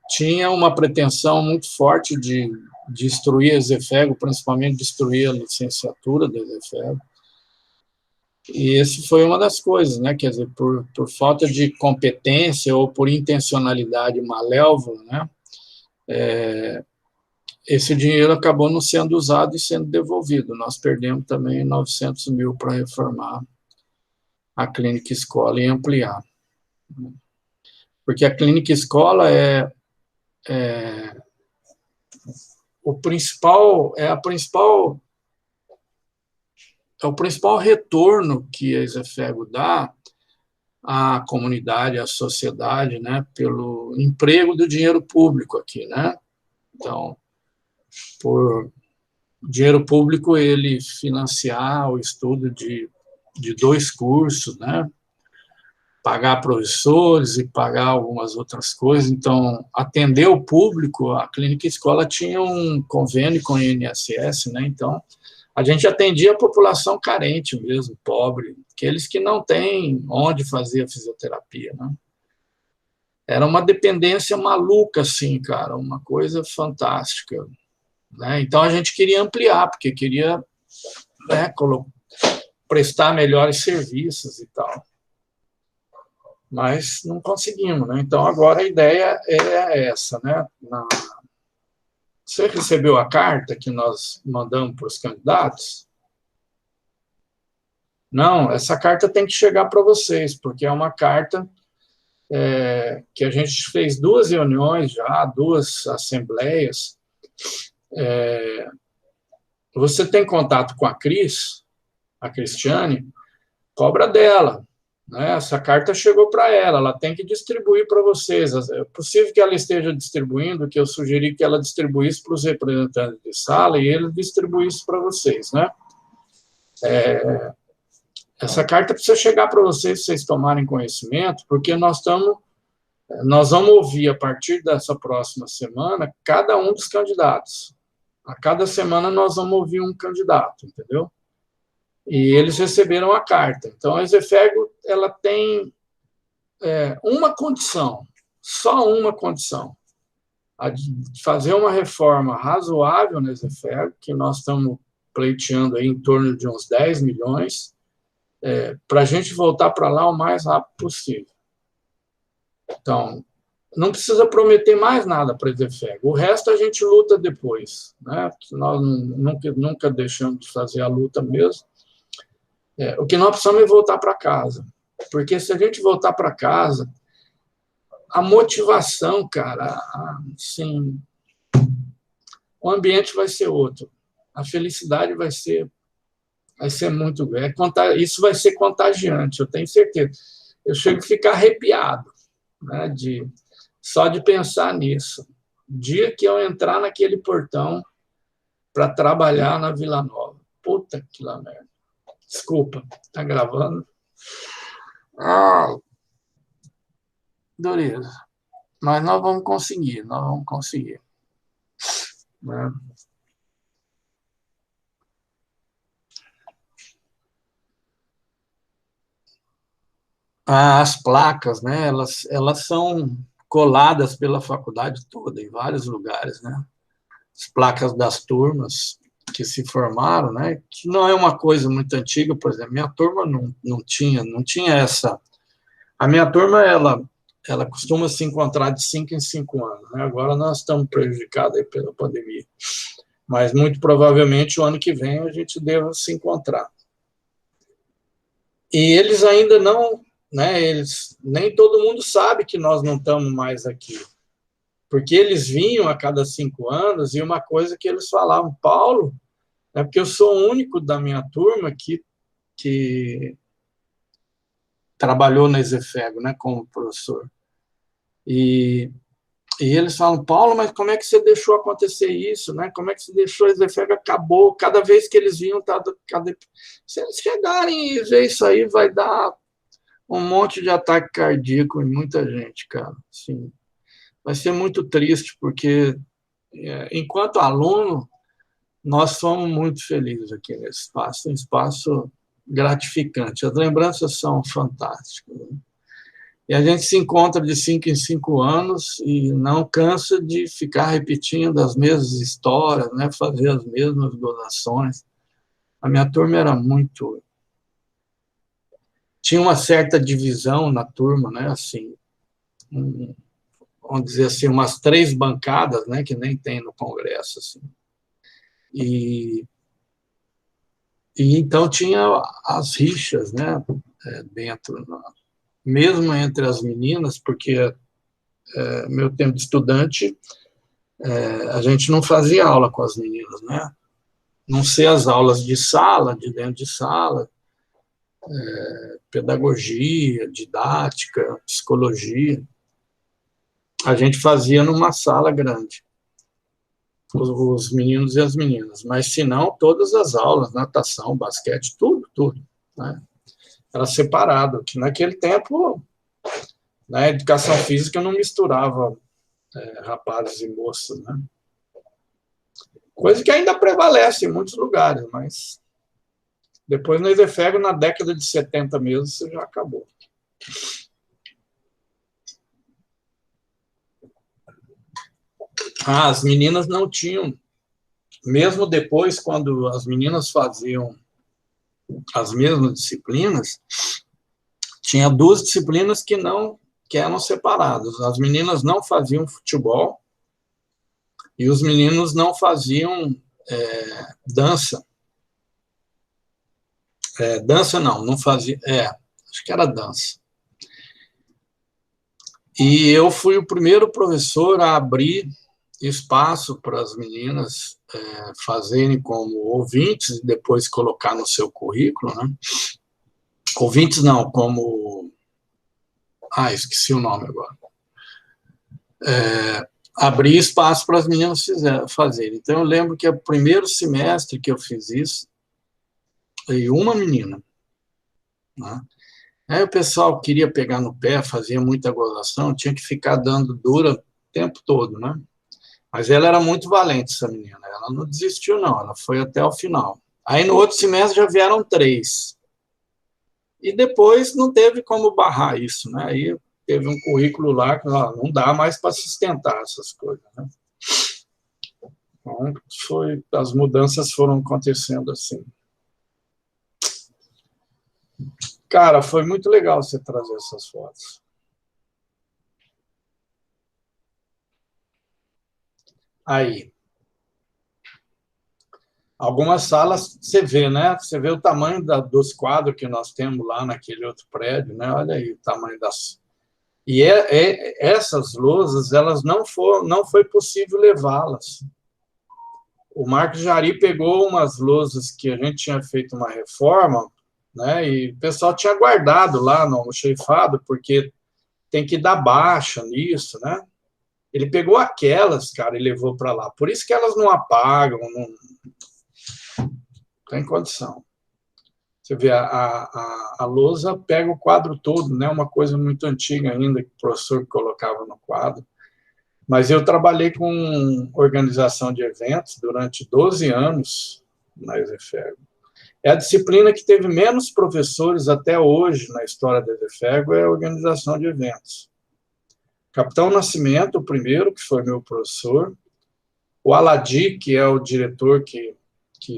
tinha uma pretensão muito forte de destruir a Exefego, principalmente destruir a licenciatura da Exefego. E esse foi uma das coisas, né? Quer dizer, por falta de competência ou por intencionalidade malévola, né? Esse dinheiro acabou não sendo usado e sendo devolvido. Nós perdemos também 900 mil para reformar a clínica escola e ampliar. Porque a clínica escola é o principal retorno que a Exefego dá à comunidade, à sociedade, né, pelo emprego do dinheiro público aqui, né? Então, dinheiro público, ele financiar o estudo de 2 cursos, né? Pagar professores e pagar algumas outras coisas. Então, atender o público, a clínica escola tinha um convênio com o INSS, né? Então, a gente atendia a população carente mesmo, pobre, aqueles que não têm onde fazer a fisioterapia, né? Era uma dependência maluca, assim, cara, uma coisa fantástica, né? Então, a gente queria ampliar, porque queria, né, prestar melhores serviços e tal. Mas não conseguimos, né? Então, agora a ideia é essa, né? Você recebeu a carta que nós mandamos para os candidatos? Não, essa carta tem que chegar para vocês, porque é uma carta que a gente fez 2 reuniões já, 2 assembleias. Você tem contato com a Cristiane, cobra dela. Né? Essa carta chegou para ela tem que distribuir para vocês. É possível que ela esteja distribuindo, que eu sugeri que ela distribuísse para os representantes de sala e eles distribuíssem para vocês. Né? Essa carta precisa chegar para vocês tomarem conhecimento, porque nós vamos ouvir, a partir dessa próxima semana, cada um dos candidatos. A cada semana nós vamos ouvir um candidato, entendeu? E eles receberam a carta. Então, a Exefego, ela tem uma condição, só uma condição, a de fazer uma reforma razoável na Exefego, que nós estamos pleiteando aí em torno de uns 10 milhões, para a gente voltar para lá o mais rápido possível. Então, não precisa prometer mais nada para a Exefego. O resto a gente luta depois, né? Nós nunca deixamos de fazer a luta mesmo. O que nós precisamos é voltar para casa. Porque se a gente voltar para casa, a motivação, cara, assim, o ambiente vai ser outro. A felicidade vai ser muito grande. Isso vai ser contagiante, eu tenho certeza. Eu chego a ficar arrepiado, né, só de pensar nisso. O dia que eu entrar naquele portão para trabalhar na Vila Nova. Puta que lá merda. Desculpa, tá gravando? Dureza. Mas nós vamos conseguir. Né? As placas, né? Elas são coladas pela faculdade toda, em vários lugares, né? As placas das turmas que se formaram, né? Que não é uma coisa muito antiga, por exemplo, minha turma não tinha essa. A minha turma, ela costuma se encontrar de 5 em 5 anos, né? Agora nós estamos prejudicados aí pela pandemia, mas muito provavelmente o ano que vem a gente deva se encontrar. E eles ainda não, né? Nem todo mundo sabe que nós não estamos mais aqui, porque eles vinham a cada 5 anos e uma coisa que eles falavam, Paulo, é porque eu sou o único da minha turma que trabalhou na Exefego, né, como professor. E eles falam, Paulo, mas como é que você deixou acontecer isso, né? Como é que você deixou a Exefego? Acabou, cada vez que eles vinham, se eles chegarem e ver isso aí, vai dar um monte de ataque cardíaco em muita gente, cara. Assim, vai ser muito triste, porque enquanto aluno, nós somos muito felizes aqui nesse espaço, um espaço gratificante. As lembranças são fantásticas. Né? E a gente se encontra de 5 em 5 anos e não cansa de ficar repetindo as mesmas histórias, né? Fazer as mesmas gozações. A minha turma era muito... Tinha uma certa divisão na turma, né? Assim, vamos dizer assim, umas 3 bancadas, né? Que nem tem no Congresso, assim. E então tinha as rixas, né? Dentro, mesmo entre as meninas, porque meu tempo de estudante, a gente não fazia aula com as meninas, né? Não sei as aulas de sala, de dentro de sala, pedagogia, didática, psicologia, a gente fazia numa sala grande. os meninos e as meninas, mas se não, todas as aulas, natação, basquete, tudo, né? Era separado, que naquele tempo, na educação física não misturava rapazes e moças, né? Coisa que ainda prevalece em muitos lugares, mas depois no Ezefego, na década de 70 mesmo, isso já acabou. As meninas não tinham, mesmo depois, quando as meninas faziam as mesmas disciplinas, tinha duas disciplinas que eram separadas. As meninas não faziam futebol e os meninos não faziam dança. Dança não fazia, acho que era dança. E eu fui o primeiro professor a abrir espaço para as meninas fazerem como ouvintes e depois colocar no seu currículo, né? Ouvintes não, como... esqueci o nome agora. Abrir espaço para as meninas fazerem. Então, eu lembro que o primeiro semestre que eu fiz isso, e uma menina, né? Aí o pessoal queria pegar no pé, fazia muita gozação, tinha que ficar dando dura o tempo todo, né? Mas ela era muito valente, essa menina. Ela não desistiu, não. Ela foi até o final. Aí, no outro semestre, já vieram 3. E depois não teve como barrar isso, né? Aí teve um currículo lá que não dá mais para sustentar essas coisas, né? Então, as mudanças foram acontecendo assim. Cara, foi muito legal você trazer essas fotos. Aí. Algumas salas, você vê, né? Você vê o tamanho dos quadros que nós temos lá naquele outro prédio, né? Olha aí o tamanho das... E essas lousas, elas não foi possível levá-las. O Marcos Jari pegou umas lousas que a gente tinha feito uma reforma, né? E o pessoal tinha guardado lá no almoxarifado, porque tem que dar baixa nisso, né? Ele pegou aquelas, cara, e levou para lá. Por isso que elas não apagam, não tem condição. Você vê, a lousa pega o quadro todo, né? Uma coisa muito antiga ainda, que o professor colocava no quadro. Mas eu trabalhei com organização de eventos durante 12 anos na Ezefego. É a disciplina que teve menos professores até hoje na história da Ezefego, é a organização de eventos. Capitão Nascimento, o primeiro, que foi meu professor. O Aladi, que é o diretor que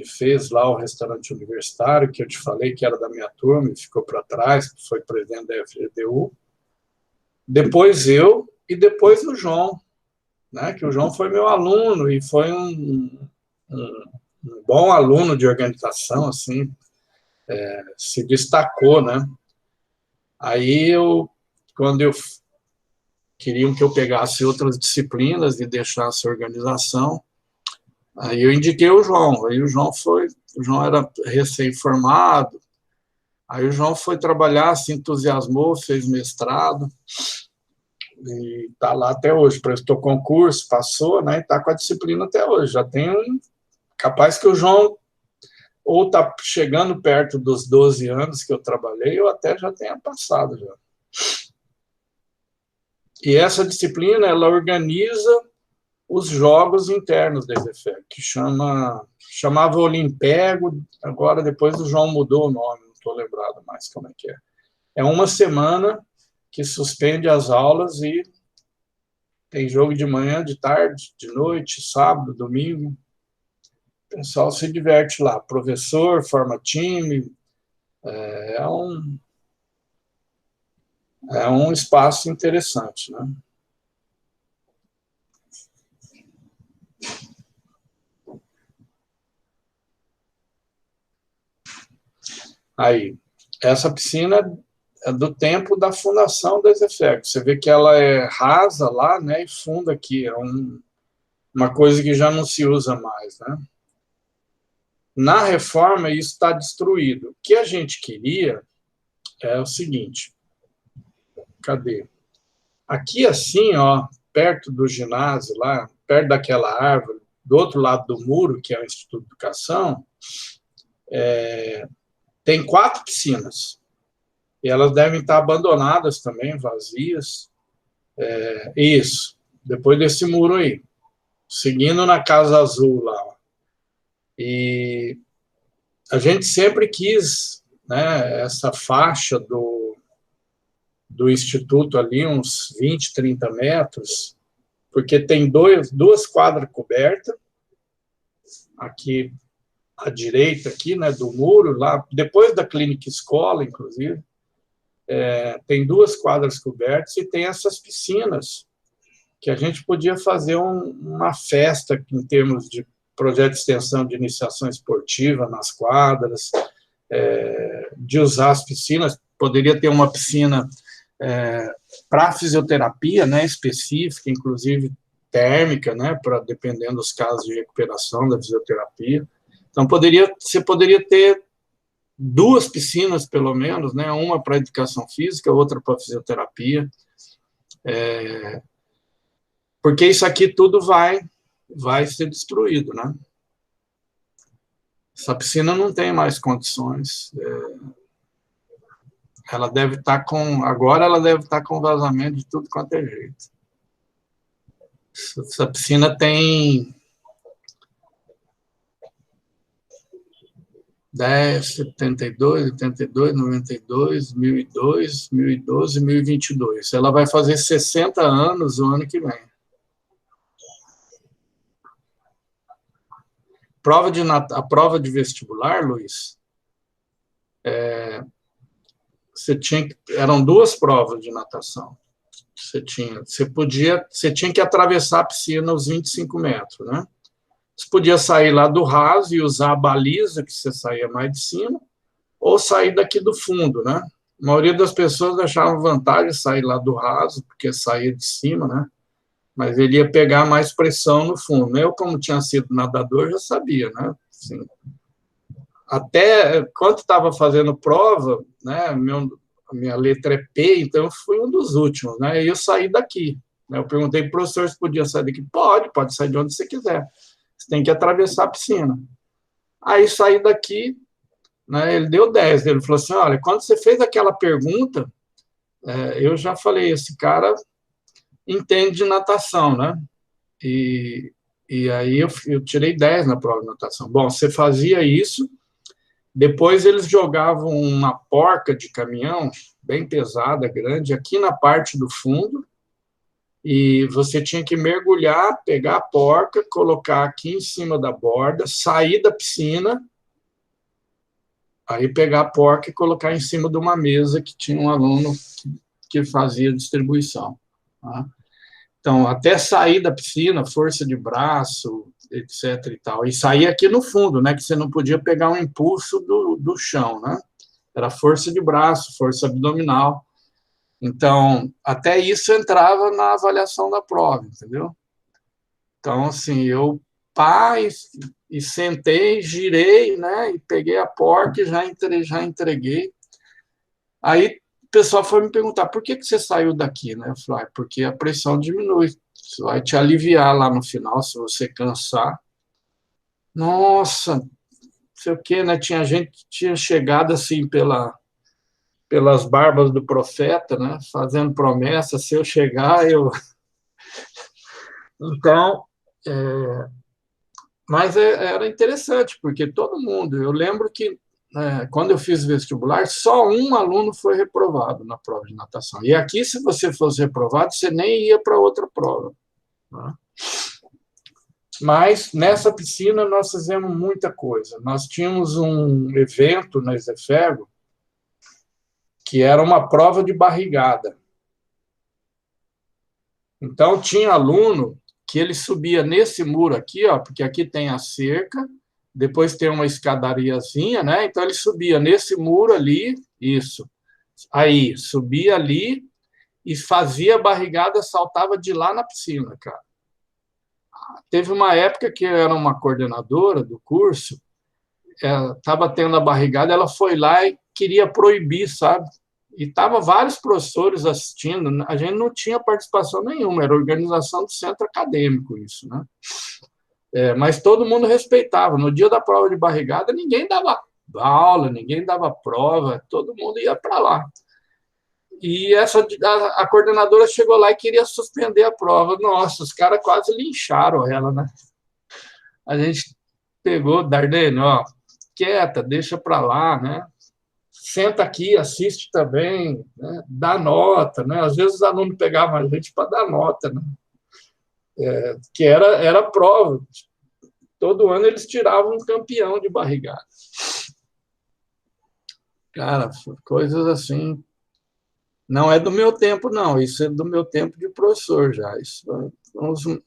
fez lá o restaurante universitário, que eu te falei que era da minha turma e ficou para trás, foi presidente da FGTU. Depois eu e depois o João, né, que o João foi meu aluno e foi um bom aluno de organização, assim, se destacou, né? Aí quando queriam que eu pegasse outras disciplinas e deixasse a organização, aí eu indiquei o João. Aí o João era recém-formado, aí o João foi trabalhar, se entusiasmou, fez mestrado, e está lá até hoje, prestou concurso, passou, né, e está com a disciplina até hoje. Já tem capaz que o João ou está chegando perto dos 12 anos que eu trabalhei, ou até já tenha passado já. E essa disciplina, ela organiza os jogos internos da Ezefego, que chamava Olimpego, agora depois o João mudou o nome, não estou lembrado mais como é que é. É uma semana que suspende as aulas e tem jogo de manhã, de tarde, de noite, sábado, domingo. O pessoal se diverte lá. Professor, forma time. É um espaço interessante, né? Aí, essa piscina é do tempo da fundação da Ezefego. Você vê que ela é rasa lá, né, e funda aqui. É uma coisa que já não se usa mais, né? Na reforma, isso está destruído. O que a gente queria é o seguinte. Cadê? Aqui assim, ó, perto do ginásio, lá, perto daquela árvore, do outro lado do muro, que é o Instituto de Educação, tem 4 piscinas. E elas devem estar abandonadas também, vazias. Isso, depois desse muro aí. Seguindo na Casa Azul lá. E a gente sempre quis, né, essa faixa do Instituto ali, uns 20, 30 metros, porque tem 2 quadras cobertas, aqui à direita, aqui, né, do muro, lá, depois da clínica escola, inclusive, tem 2 quadras cobertas e tem essas piscinas, que a gente podia fazer uma festa em termos de projeto de extensão de iniciação esportiva nas quadras, de usar as piscinas, poderia ter uma piscina para fisioterapia, né, específica, inclusive térmica, né, dependendo dos casos de recuperação da fisioterapia. Então, você poderia ter 2 piscinas, pelo menos, né, uma para educação física, outra para fisioterapia, porque isso aqui tudo vai ser destruído, né? Essa piscina não tem mais condições. Ela deve estar agora ela deve estar com vazamento de tudo quanto é jeito. Essa piscina tem 10, 72, 82, 92, 1002, 1012, 1022. Ela vai fazer 60 anos o ano que vem. A prova de vestibular, Luiz, eram 2 provas de natação. Você tinha que atravessar a piscina os 25 metros, né? Você podia sair lá do raso e usar a baliza, que você saía mais de cima, ou sair daqui do fundo, né? A maioria das pessoas achava vantagem sair lá do raso, porque saía de cima, né? Mas ele ia pegar mais pressão no fundo. Eu, como tinha sido nadador, já sabia, né? Assim, até quando estava fazendo prova, né? A minha letra é P, então eu fui um dos últimos, né? E eu saí daqui. Eu perguntei para o professor se podia sair daqui. Pode sair de onde você quiser. Você tem que atravessar a piscina. Aí saí daqui, né? Ele deu 10. Ele falou assim: olha, quando você fez aquela pergunta, eu já falei, esse cara entende de natação, né? E aí eu tirei 10 na prova de natação. Bom, você fazia isso, depois eles jogavam uma porca de caminhão, bem pesada, grande, aqui na parte do fundo, e você tinha que mergulhar, pegar a porca, colocar aqui em cima da borda, sair da piscina, aí pegar a porca e colocar em cima de uma mesa que tinha um aluno que fazia distribuição. Tá? Então, até sair da piscina, força de braço, etc. e tal. E sair aqui no fundo, né? Que você não podia pegar um impulso do chão, né? Era força de braço, força abdominal. Então, até isso entrava na avaliação da prova, entendeu? Então, assim, eu e sentei, girei, né? E peguei a porca e já entreguei. Aí o pessoal foi me perguntar, por que você saiu daqui, né? Eu falei, porque a pressão diminui, isso vai te aliviar lá no final, se você cansar. Nossa, não sei o quê, né? Tinha gente que tinha chegado assim pelas barbas do profeta, né? Fazendo promessa, se eu chegar, eu... Então, mas era interessante, porque todo mundo... Eu lembro que, quando eu fiz vestibular, só um aluno foi reprovado na prova de natação. E aqui, se você fosse reprovado, você nem ia para outra prova. Né? Mas, nessa piscina, nós fizemos muita coisa. Nós tínhamos um evento na Exefego, que era uma prova de barrigada. Então, tinha aluno que ele subia nesse muro aqui, ó, porque aqui tem a cerca, depois tem uma escadariazinha, né? Então, ele subia nesse muro ali, isso. Aí, subia ali e fazia barrigada, saltava de lá na piscina, cara. Teve uma época que eu era uma coordenadora do curso, estava tendo a barrigada, ela foi lá e queria proibir, sabe? E estavam vários professores assistindo, a gente não tinha participação nenhuma, era organização do centro acadêmico isso, né? Mas todo mundo respeitava. No dia da prova de barrigada, ninguém dava aula, ninguém dava prova, todo mundo ia para lá. E a coordenadora chegou lá e queria suspender a prova. Nossa, os caras quase lincharam ela, né? A gente pegou, Dardenne, ó, quieta, deixa para lá, né? Senta aqui, assiste também, né? Dá nota, né? Às vezes os alunos pegavam a gente para dar nota, né? Que era prova. Todo ano eles tiravam um campeão de barrigada. Cara, coisas assim. Não é do meu tempo, não. Isso é do meu tempo de professor já. Isso,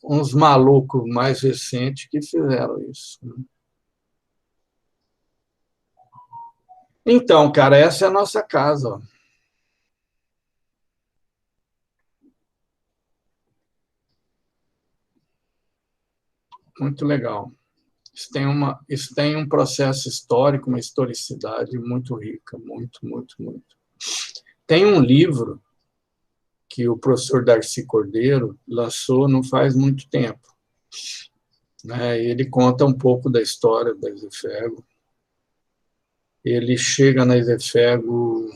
uns malucos mais recentes que fizeram isso. Então, cara, essa é a nossa casa. Ó. Muito legal. Isso tem um processo histórico, uma historicidade muito rica, muito, muito, muito. Tem um livro que o professor Darcy Cordeiro lançou não faz muito tempo. Né? Ele conta um pouco da história da Isefego. Ele chega na Isefego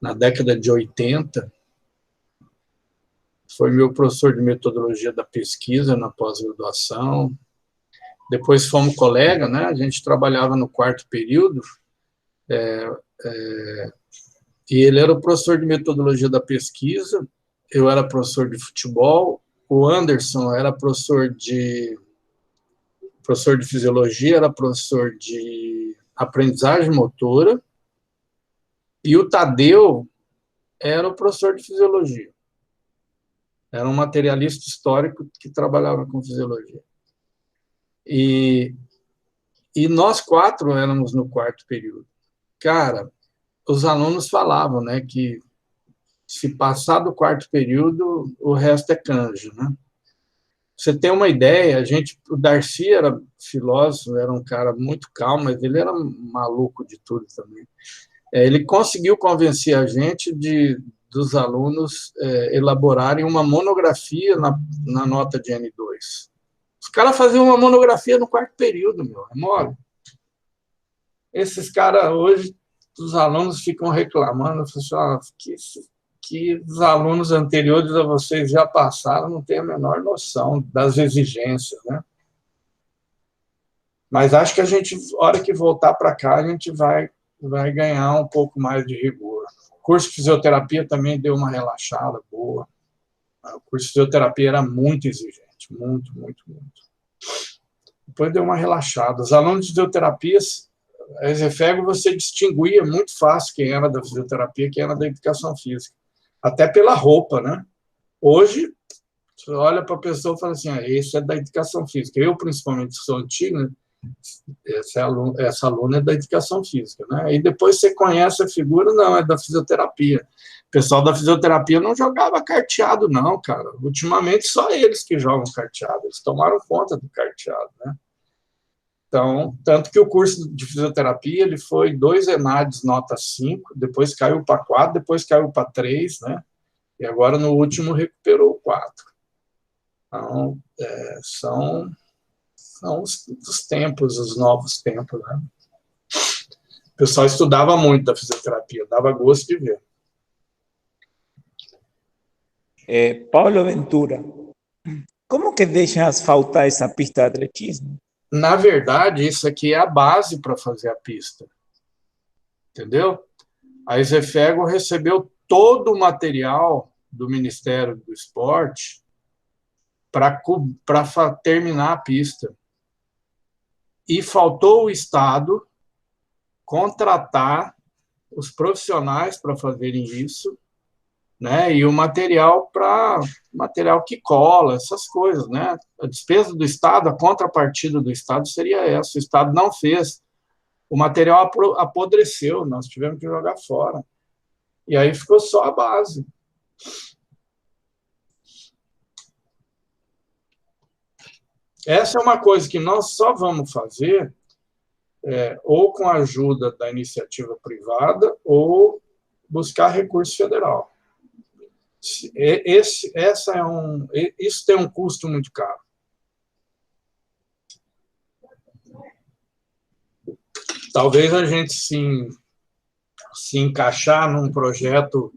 na década de 80, foi meu professor de metodologia da pesquisa na pós-graduação. Depois fomos colega, né? A gente trabalhava no quarto período, e ele era o professor de metodologia da pesquisa, eu era professor de futebol, o Anderson era professor de fisiologia, era professor de aprendizagem motora, e o Tadeu era o professor de fisiologia. Era um materialista histórico que trabalhava com fisiologia. E nós quatro éramos no quarto período. Cara, os alunos falavam, né, que se passar do quarto período, o resto é canjo, né? Você tem uma ideia, o Darcy era filósofo, era um cara muito calmo, mas ele era maluco de tudo também. Ele conseguiu convencer a gente dos alunos elaborarem uma monografia na nota de N2. Os caras faziam uma monografia no quarto período, meu, é mole. Esses caras hoje, os alunos ficam reclamando, que os alunos anteriores a vocês já passaram, não têm a menor noção das exigências, né? Mas acho que a gente, hora que voltar para cá, a gente vai ganhar um pouco mais de rigor. O curso de fisioterapia também deu uma relaxada boa. O curso de fisioterapia era muito exigente, muito, muito, muito. Depois deu uma relaxada. Os alunos de fisioterapia, a Isefego, você distinguia muito fácil quem era da fisioterapia, quem era da educação física. Até pela roupa, né? Hoje, você olha para a pessoa e fala assim, esse é da educação física. Eu, principalmente, sou antigo, né? Essa aluna é da educação física, né? E depois você conhece a figura, não, é da fisioterapia. O pessoal da fisioterapia não jogava carteado, não, cara. Ultimamente, só eles que jogam carteado. Eles tomaram conta do carteado, né? Então, tanto que o curso de fisioterapia, ele foi 2 ENADs nota 5, depois caiu para 4, depois caiu para 3, né? E agora, no último, recuperou o 4. Então, são os tempos, os novos tempos, né? O pessoal estudava muito da fisioterapia, dava gosto de ver. Paulo Ventura, como que deixam asfaltar essa pista de atletismo? Na verdade, isso aqui é a base para fazer a pista. Entendeu? A Isefego recebeu todo o material do Ministério do Esporte para terminar a pista. E faltou o Estado contratar os profissionais para fazerem isso, né? E o material que cola, essas coisas, né? A despesa do Estado, a contrapartida do Estado seria essa. O Estado não fez. O material apodreceu, nós tivemos que jogar fora. E aí ficou só a base. Essa é uma coisa que nós só vamos fazer ou com a ajuda da iniciativa privada ou buscar recurso federal. Isso tem um custo muito caro. talvez a gente se encaixar num projeto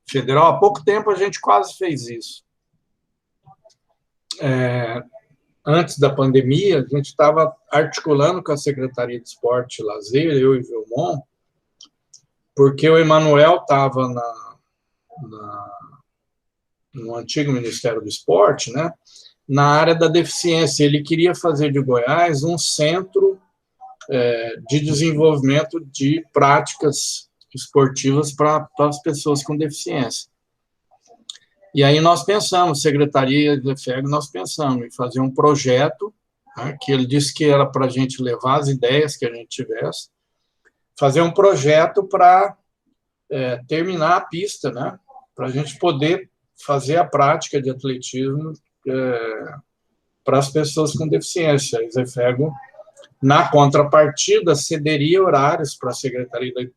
federal. Há pouco tempo a gente quase fez isso. Antes da pandemia, a gente estava articulando com a Secretaria de Esporte e Lazer, eu e Vilmon, porque o Emanuel estava no antigo Ministério do Esporte, né, na área da deficiência. Ele queria fazer de Goiás um centro de desenvolvimento de práticas esportivas para as pessoas com deficiência. E aí nós pensamos, Secretaria de EFEG, nós pensamos em fazer um projeto, né, que ele disse que era para a gente levar as ideias que a gente tivesse, fazer um projeto para terminar a pista, né, para a gente poder fazer a prática de atletismo para as pessoas com deficiência. A EFEG, na contrapartida, cederia horários para a Secretaria de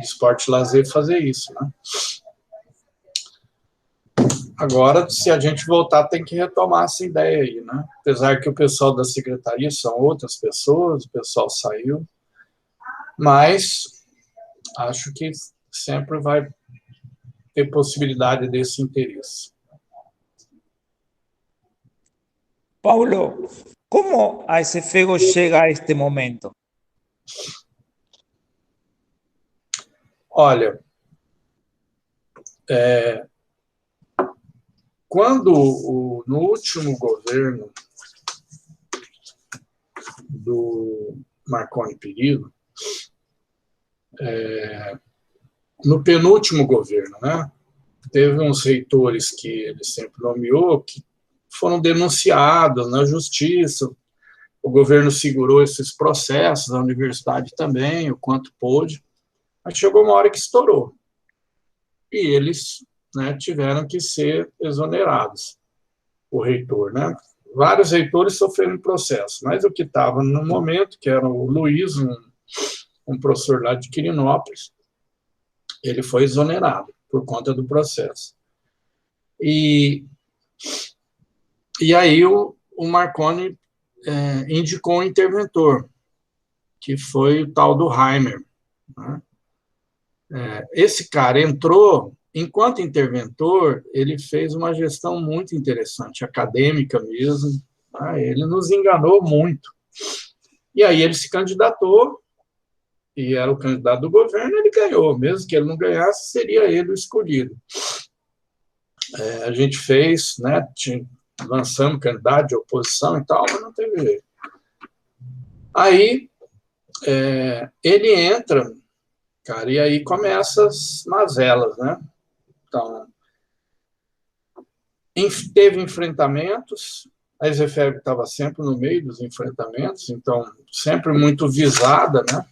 Esporte e Lazer fazer isso, né? Agora, se a gente voltar, tem que retomar essa ideia aí, né? Apesar que o pessoal da secretaria são outras pessoas, o pessoal saiu, mas acho que sempre vai ter possibilidade desse interesse. Paulo, ¿cómo a EFEG llega a este momento? Olha, quando no último governo do Marconi Perillo, no penúltimo governo, né, teve uns reitores que ele sempre nomeou que foram denunciados na justiça. O governo segurou esses processos, a universidade também, o quanto pôde, mas chegou uma hora que estourou. E eles, né, tiveram que ser exonerados, o reitor, né? Vários reitores sofreram processo, mas o que estava no momento, que era o Luiz, um professor lá de Quirinópolis, ele foi exonerado por conta do processo. E aí o Marconi indicou um interventor, que foi o tal do Heimer, né? Esse cara entrou, enquanto interventor, ele fez uma gestão muito interessante, acadêmica mesmo, tá? Ele nos enganou muito. E aí ele se candidatou, e era o candidato do governo, ele ganhou. Mesmo que ele não ganhasse, seria ele o escolhido. A gente fez, né, lançamos candidato de oposição e tal, mas não teve jeito. Aí ele entra, cara, e aí começa as mazelas, né? Então, teve enfrentamentos, a EFEG estava sempre no meio dos enfrentamentos, então, sempre muito visada, né?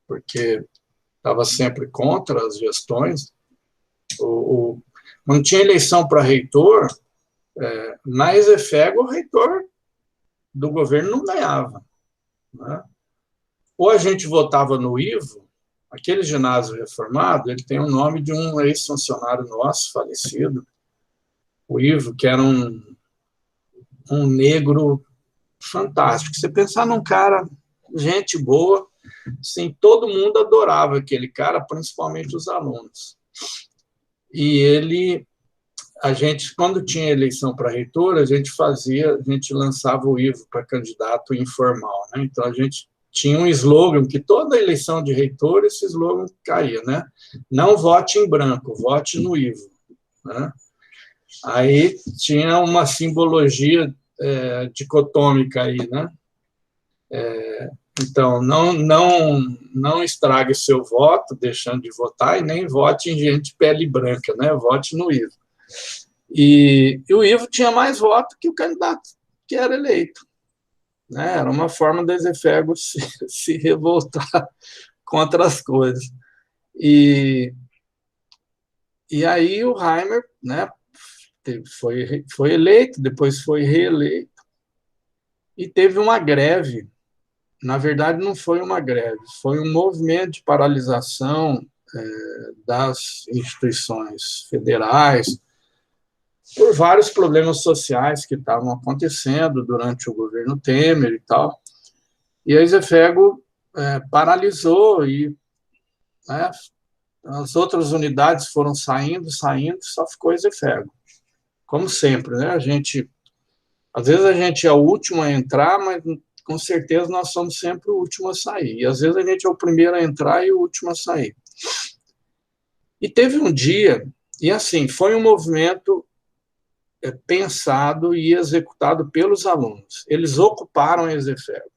Porque estava sempre contra as gestões. Não tinha eleição para reitor, na EFEG o reitor do governo não ganhava, né? Ou a gente votava no Ivo, aquele ginásio reformado, ele tem o nome de um ex-funcionário nosso, falecido, o Ivo, que era um negro fantástico. Você pensar num cara, gente boa, assim, todo mundo adorava aquele cara, principalmente os alunos. E a gente, quando tinha eleição para reitor, a gente lançava o Ivo para candidato informal, né? Então, a gente tinha um slogan, que toda eleição de reitor, esse slogan caía, né? Não vote em branco, vote no Ivo, né? Aí tinha uma simbologia dicotômica aí, né? Então, não estrague seu voto, deixando de votar, e nem vote em gente pele branca, né? Vote no Ivo. E o Ivo tinha mais voto que o candidato que era eleito, né? Era uma forma da EFEG se revoltar contra as coisas. E aí o Heimer, né, foi eleito, depois foi reeleito, e teve uma greve. Na verdade, não foi uma greve, foi um movimento de paralisação das instituições federais, por vários problemas sociais que estavam acontecendo durante o governo Temer e tal. E a EFEG paralisou e, né, as outras unidades foram saindo, só ficou Ezefego. Como sempre, né? Às vezes a gente é o último a entrar, mas com certeza nós somos sempre o último a sair. E às vezes a gente é o primeiro a entrar e o último a sair. E teve um dia, e assim, foi um movimento pensado e executado pelos alunos. Eles ocuparam a Ezefego.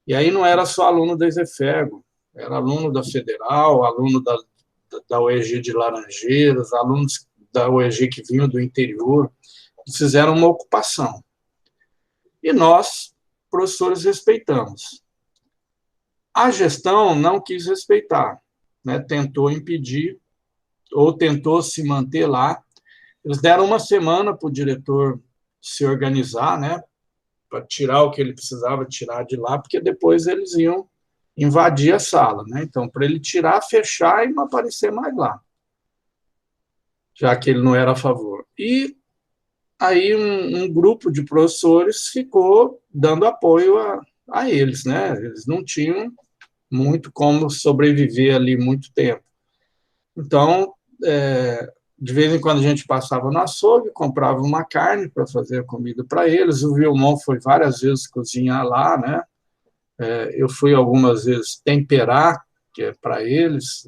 E aí não era só aluno da Ezefego, era aluno da Federal, aluno da UEG de Laranjeiras, alunos da UEG que vinham do interior, que fizeram uma ocupação. E nós, professores, respeitamos. A gestão não quis respeitar, né? Tentou impedir, ou tentou se manter lá. Eles deram uma semana para o diretor se organizar, né? Para tirar o que ele precisava tirar de lá, porque depois eles iam invadir a sala, né? Então, para ele tirar, fechar e não aparecer mais lá, já que ele não era a favor. E aí um grupo de professores ficou dando apoio a eles, né? Eles não tinham muito como sobreviver ali muito tempo. Então, de vez em quando a gente passava no açougue, comprava uma carne para fazer a comida para eles. O Vilmon foi várias vezes cozinhar lá, né? Eu fui algumas vezes temperar, que é para eles,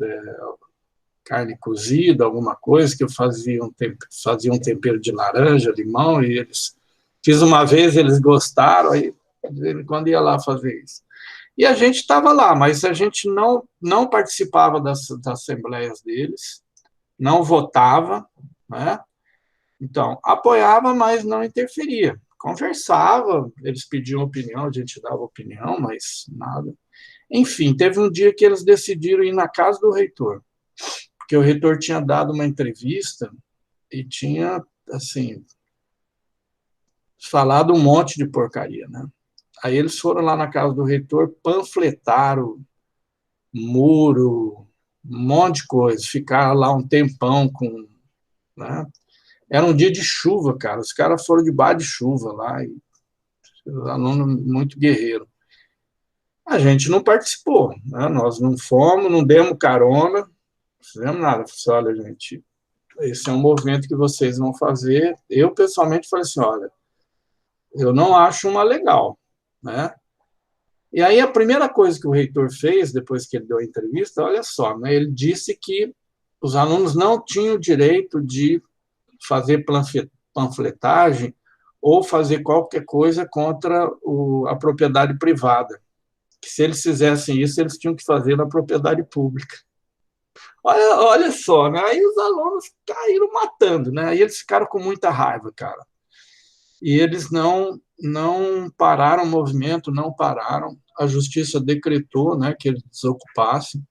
carne cozida, alguma coisa, que eu fazia um tempero de laranja, limão, e eles... Fiz uma vez, eles gostaram, aí de vez em quando ia lá fazer isso. E a gente estava lá, mas a gente não participava das assembleias deles, não votava, né? Então, apoiava, mas não interferia. Conversava, eles pediam opinião, a gente dava opinião, mas nada. Enfim, teve um dia que eles decidiram ir na casa do reitor, porque o reitor tinha dado uma entrevista e tinha, assim, falado um monte de porcaria, né? Aí eles foram lá na casa do reitor, panfletaram muro, um monte de coisa, ficaram lá um tempão com... Né? Era um dia de chuva, cara, os caras foram debaixo de chuva lá, e os alunos muito guerreiros. A gente não participou, né? Nós não fomos, não demos carona, não fizemos nada. Falei, olha, gente, esse é um movimento que vocês vão fazer. Eu, pessoalmente, falei assim, olha, eu não acho uma legal, né? E aí a primeira coisa que o reitor fez, depois que ele deu a entrevista, olha só, né? Ele disse que os alunos não tinham o direito de fazer panfletagem ou fazer qualquer coisa contra a propriedade privada. Que se eles fizessem isso, eles tinham que fazer na propriedade pública. Olha só, né? Aí os alunos caíram matando, né? Aí eles ficaram com muita raiva, cara. E eles não pararam o movimento, não pararam. A justiça decretou, né, que eles desocupassem.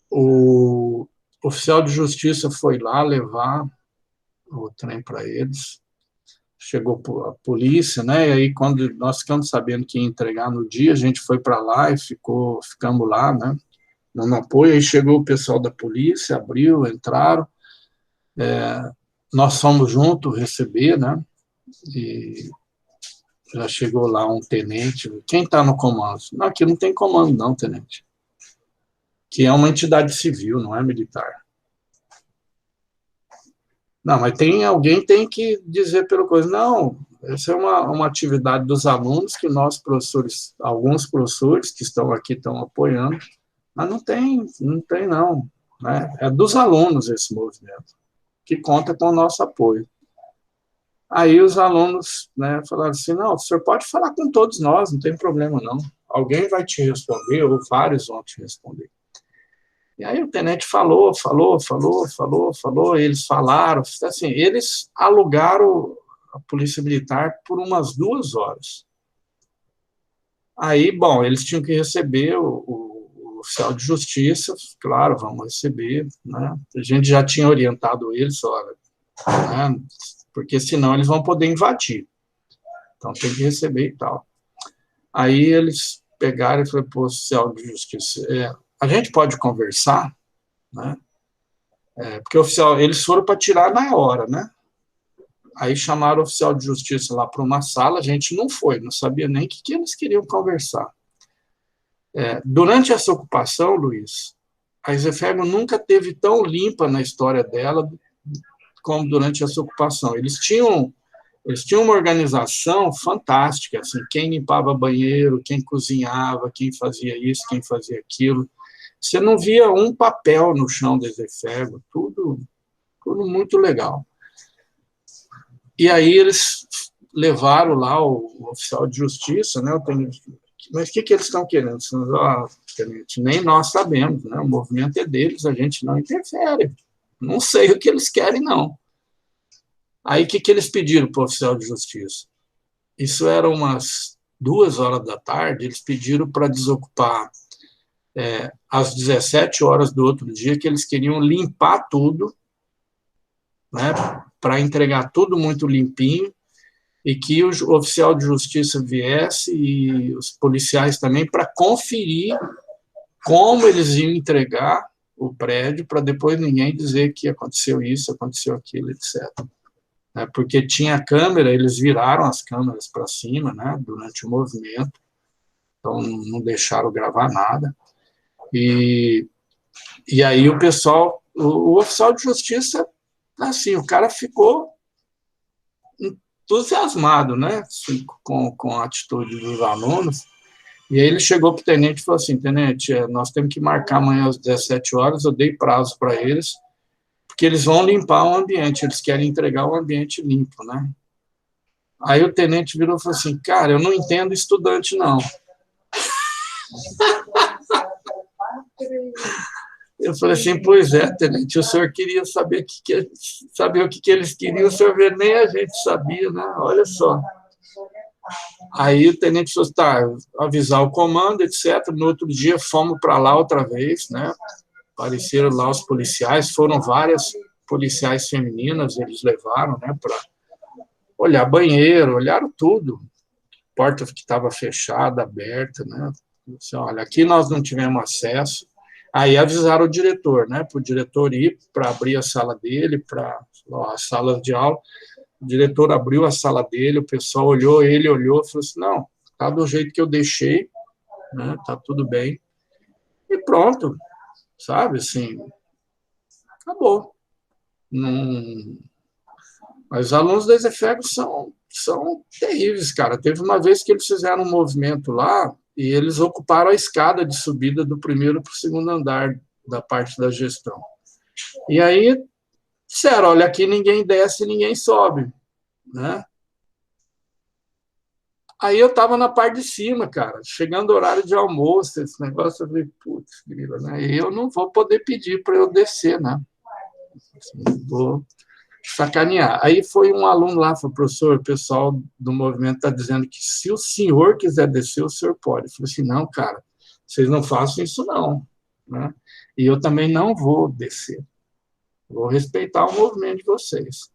O oficial de justiça foi lá levar o trem para eles. Chegou a polícia, né? E aí, quando nós ficamos sabendo que ia entregar no dia, a gente foi para lá e ficamos lá, né? Dando apoio. Aí chegou o pessoal da polícia, abriu, entraram. Nós fomos juntos receber, né? E já chegou lá um tenente. Quem está no comando? Não, aqui não tem comando, não, tenente. Que é uma entidade civil, não é militar. Não, mas alguém tem que dizer pela coisa. Não, essa é uma atividade dos alunos que nós, professores, alguns professores que estão aqui estão apoiando, mas não tem não. Né? É dos alunos esse movimento, que conta com o nosso apoio. Aí os alunos, né, falaram assim, não, o senhor pode falar com todos nós, não tem problema não. Alguém vai te responder, ou vários vão te responder. E aí o tenente falou, eles falaram, assim, eles alugaram a polícia militar por umas 2 horas. Aí, bom, eles tinham que receber o oficial de justiça, claro, vamos receber, né? A gente já tinha orientado eles, olha, né? Porque senão eles vão poder invadir. Então tem que receber e tal. Aí eles pegaram e falaram para o oficial de justiça, a gente pode conversar, né? Porque o oficial, eles foram para tirar na hora, né? Aí chamaram o oficial de justiça lá para uma sala, a gente não foi, não sabia nem o que eles queriam conversar. Durante essa ocupação, Luiz, a Isefego nunca teve tão limpa na história dela como durante essa ocupação. Eles tinham uma organização fantástica, assim, quem limpava banheiro, quem cozinhava, quem fazia isso, quem fazia aquilo. Você não via um papel no chão da Isefego, tudo muito legal. E aí eles levaram lá o oficial de justiça, né, mas o que eles estão querendo? Tenente, nem nós sabemos, né? O movimento é deles, a gente não interfere. Não sei o que eles querem, não. Aí, o que eles pediram para o oficial de justiça? Isso era umas 2 horas da tarde, eles pediram para desocupar às 17 horas do outro dia, que eles queriam limpar tudo, né, para entregar tudo muito limpinho, e que o oficial de justiça viesse, e os policiais também, para conferir como eles iam entregar o prédio, para depois ninguém dizer que aconteceu isso, aconteceu aquilo, etc. Porque tinha câmera, eles viraram as câmeras para cima, né, durante o movimento, então não deixaram gravar nada. E aí o pessoal, o oficial de justiça, assim, o cara ficou entusiasmado, né, assim, com a atitude dos alunos. E aí ele chegou para o tenente e falou assim: tenente, nós temos que marcar amanhã às 17 horas, eu dei prazo para eles, porque eles vão limpar o ambiente, eles querem entregar o ambiente limpo, né? Aí o tenente virou e falou assim: cara, eu não entendo estudante, não. Eu falei assim: pois é, tenente, o senhor queria saber o que eles queriam, o senhor vê, nem a gente sabia, né? Olha só. Aí o tenente falou: tá, avisar o comando, etc. No outro dia fomos para lá outra vez, né? Apareceram lá os policiais, foram várias policiais femininas, eles levaram, né, para olhar banheiro, olharam tudo, porta que estava fechada, aberta, né? Assim, olha, aqui nós não tivemos acesso. Aí avisaram o diretor, né, para o diretor ir para abrir a sala dele, para as salas de aula. O diretor abriu a sala dele, o pessoal olhou, ele olhou, falou assim: não, tá do jeito que eu deixei, né, tá tudo bem. E pronto, sabe, assim, acabou. Não... Mas os alunos da Isefego são terríveis, cara. Teve uma vez que eles fizeram um movimento lá e eles ocuparam a escada de subida do primeiro para o segundo andar da parte da gestão. E aí disseram: olha, aqui ninguém desce, ninguém sobe, né? Aí eu estava na parte de cima, cara, chegando o horário de almoço, esse negócio, eu falei: putz, grila, né? Eu não vou poder pedir para eu descer, né? Vou sacanear. Aí foi um aluno lá, falou: professor, o pessoal do movimento está dizendo que se o senhor quiser descer, o senhor pode. Eu falei assim: não, cara, vocês não façam isso, não, né? E eu também não vou descer. Vou respeitar o movimento de vocês.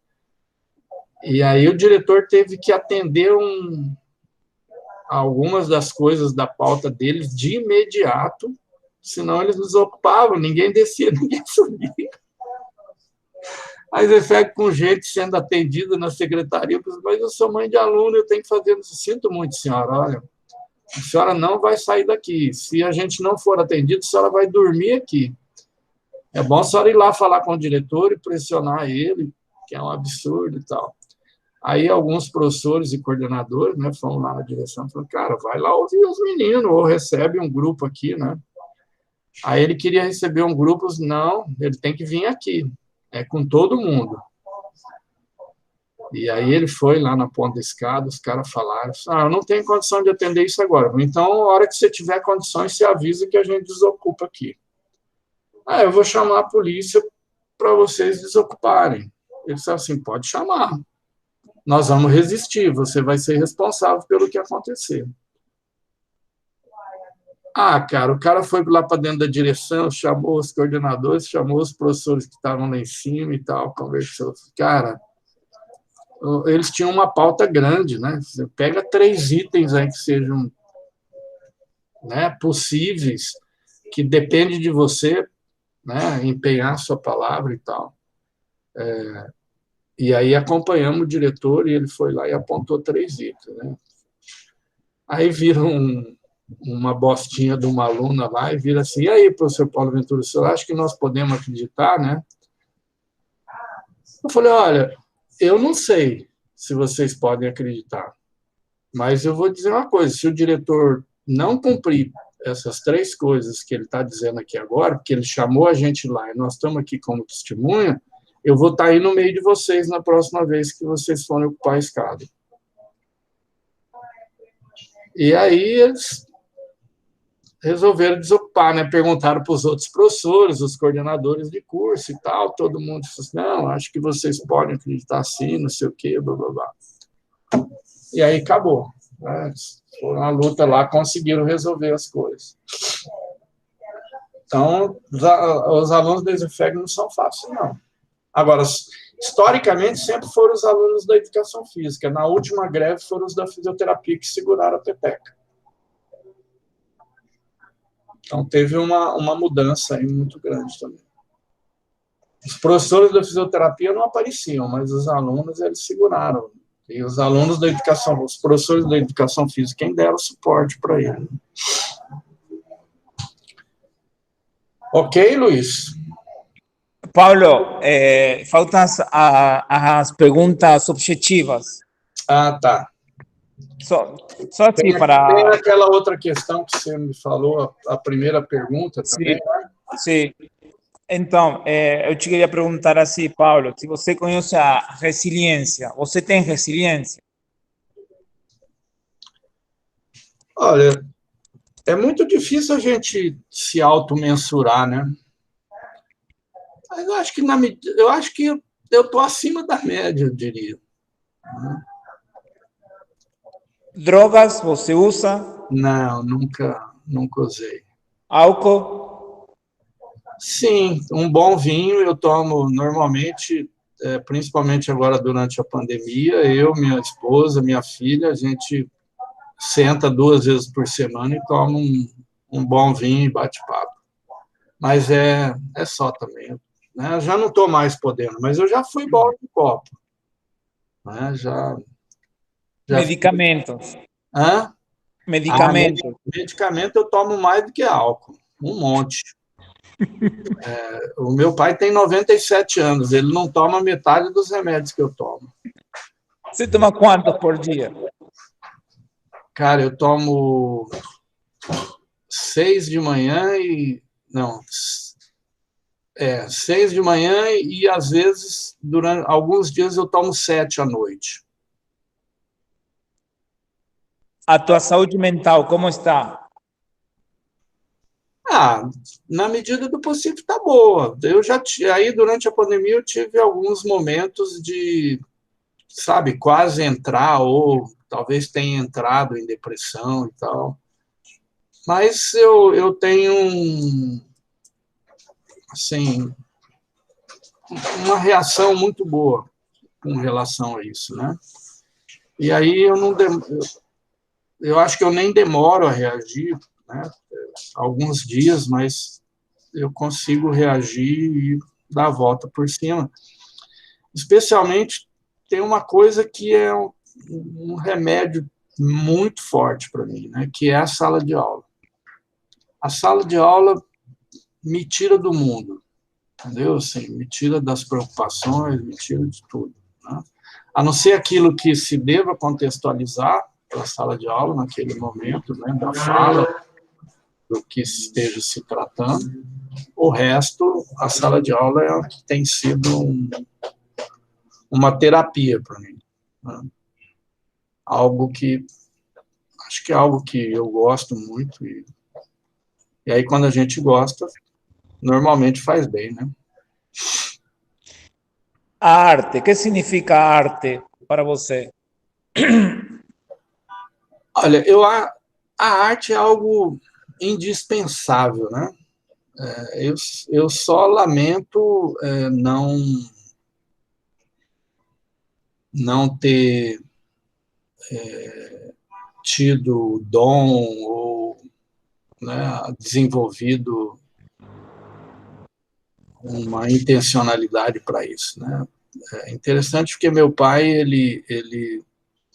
E aí o diretor teve que atender algumas das coisas da pauta deles de imediato, senão eles nos ocupavam, ninguém descia, ninguém subia. Aí Isefego com gente sendo atendida na secretaria, mas eu sou mãe de aluno, eu tenho que fazer isso. Sinto muito, senhora, olha, a senhora não vai sair daqui. Se a gente não for atendido, a senhora vai dormir aqui. É bom a senhora ir lá falar com o diretor e pressionar ele, que é um absurdo e tal. Aí alguns professores e coordenadores, né, foram lá na direção e falaram: cara, vai lá ouvir os meninos, ou recebe um grupo aqui, né? Aí ele queria receber um grupo, não, ele tem que vir aqui, com todo mundo. E aí ele foi lá na ponta da escada, os caras falaram: eu não tenho condição de atender isso agora. Então, a hora que você tiver condições, você avisa que a gente desocupa aqui. Eu vou chamar a polícia para vocês desocuparem. Ele disse assim: pode chamar. Nós vamos resistir, você vai ser responsável pelo que acontecer. Cara, o cara foi lá para dentro da direção, chamou os coordenadores, chamou os professores que estavam lá em cima e tal, conversou. Cara, eles tinham uma pauta grande, né? Você pega 3 itens aí que sejam, né, possíveis, que depende de você, né, empenhar a sua palavra e tal. E aí acompanhamos o diretor e ele foi lá e apontou 3 itens, né? Aí viram uma bostinha de uma aluna lá e vira assim: e aí, professor Paulo Ventura, o senhor acha que nós podemos acreditar, né? Eu falei: olha, eu não sei se vocês podem acreditar, mas eu vou dizer uma coisa: se o diretor não cumprir essas 3 coisas que ele está dizendo aqui agora, porque ele chamou a gente lá e nós estamos aqui como testemunha, eu vou estar aí no meio de vocês na próxima vez que vocês forem ocupar a escada. E aí eles resolveram desocupar, né? Perguntaram para os outros professores, os coordenadores de curso e tal, todo mundo disse assim: não, acho que vocês podem acreditar sim, não sei o quê, blá, blá, blá. E aí acabou. Né? Foram uma luta lá, conseguiram resolver as coisas. Então, os alunos da ESEFEG não são fáceis, não. Agora, historicamente, sempre foram os alunos da educação física. Na última greve, foram os da fisioterapia que seguraram a peteca. Então, teve uma mudança aí muito grande também. Os professores da fisioterapia não apareciam, mas os alunos, eles seguraram. E os alunos da educação, os professores da educação física, quem deram suporte para ele. Ok, Luiz? Paulo, faltam as perguntas objetivas. Ah, tá. Só assim Tem para... aquela outra questão que você me falou, a primeira pergunta também, né? Sim. Então, eu te queria perguntar assim, Paulo, se você conhece a resiliência, você tem resiliência? Olha, é muito difícil a gente se automensurar, né? Mas eu acho que eu estou acima da média, eu diria. Drogas, você usa? Não, nunca usei. Álcool? Sim, um bom vinho eu tomo normalmente, principalmente agora durante a pandemia, eu, minha esposa, minha filha, a gente senta 2 vezes por semana e toma um bom vinho e bate papo. Mas é só também. Né? Eu já não estou mais podendo, mas eu já fui bom de copo. Né? Já Medicamentos? Hã? Medicamentos? Medicamento eu tomo mais do que álcool, um monte. O meu pai tem 97 anos, ele não toma metade dos remédios que eu tomo. Você toma quantos por dia? Cara, eu tomo 6 de manhã e... Não, 6 de manhã e, às vezes, durante alguns dias eu tomo 7 à noite. A tua saúde mental, como está? Na medida do possível está boa. Aí, durante a pandemia, eu tive alguns momentos de, sabe, quase entrar, ou talvez tenha entrado em depressão e tal. Mas eu tenho, assim, uma reação muito boa com relação a isso, né? E aí eu acho que eu nem demoro a reagir, né? Alguns dias, mas eu consigo reagir e dar a volta por cima. Especialmente, tem uma coisa que é um remédio muito forte para mim, né? Que é a sala de aula. A sala de aula me tira do mundo, entendeu? Assim, me tira das preocupações, me tira de tudo. Né? A não ser aquilo que se deva contextualizar para a sala de aula naquele momento, né, da fala, do que esteja se tratando. O resto, a sala de aula é o que tem sido uma terapia para mim. Né? Algo que, acho que é algo que eu gosto muito. E aí, quando a gente gosta, normalmente faz bem, né? A arte, que significa arte para você? Olha, a arte é algo indispensável, né? Eu só lamento não ter tido dom ou, né, desenvolvido uma intencionalidade para isso, né? É interessante porque meu pai, ele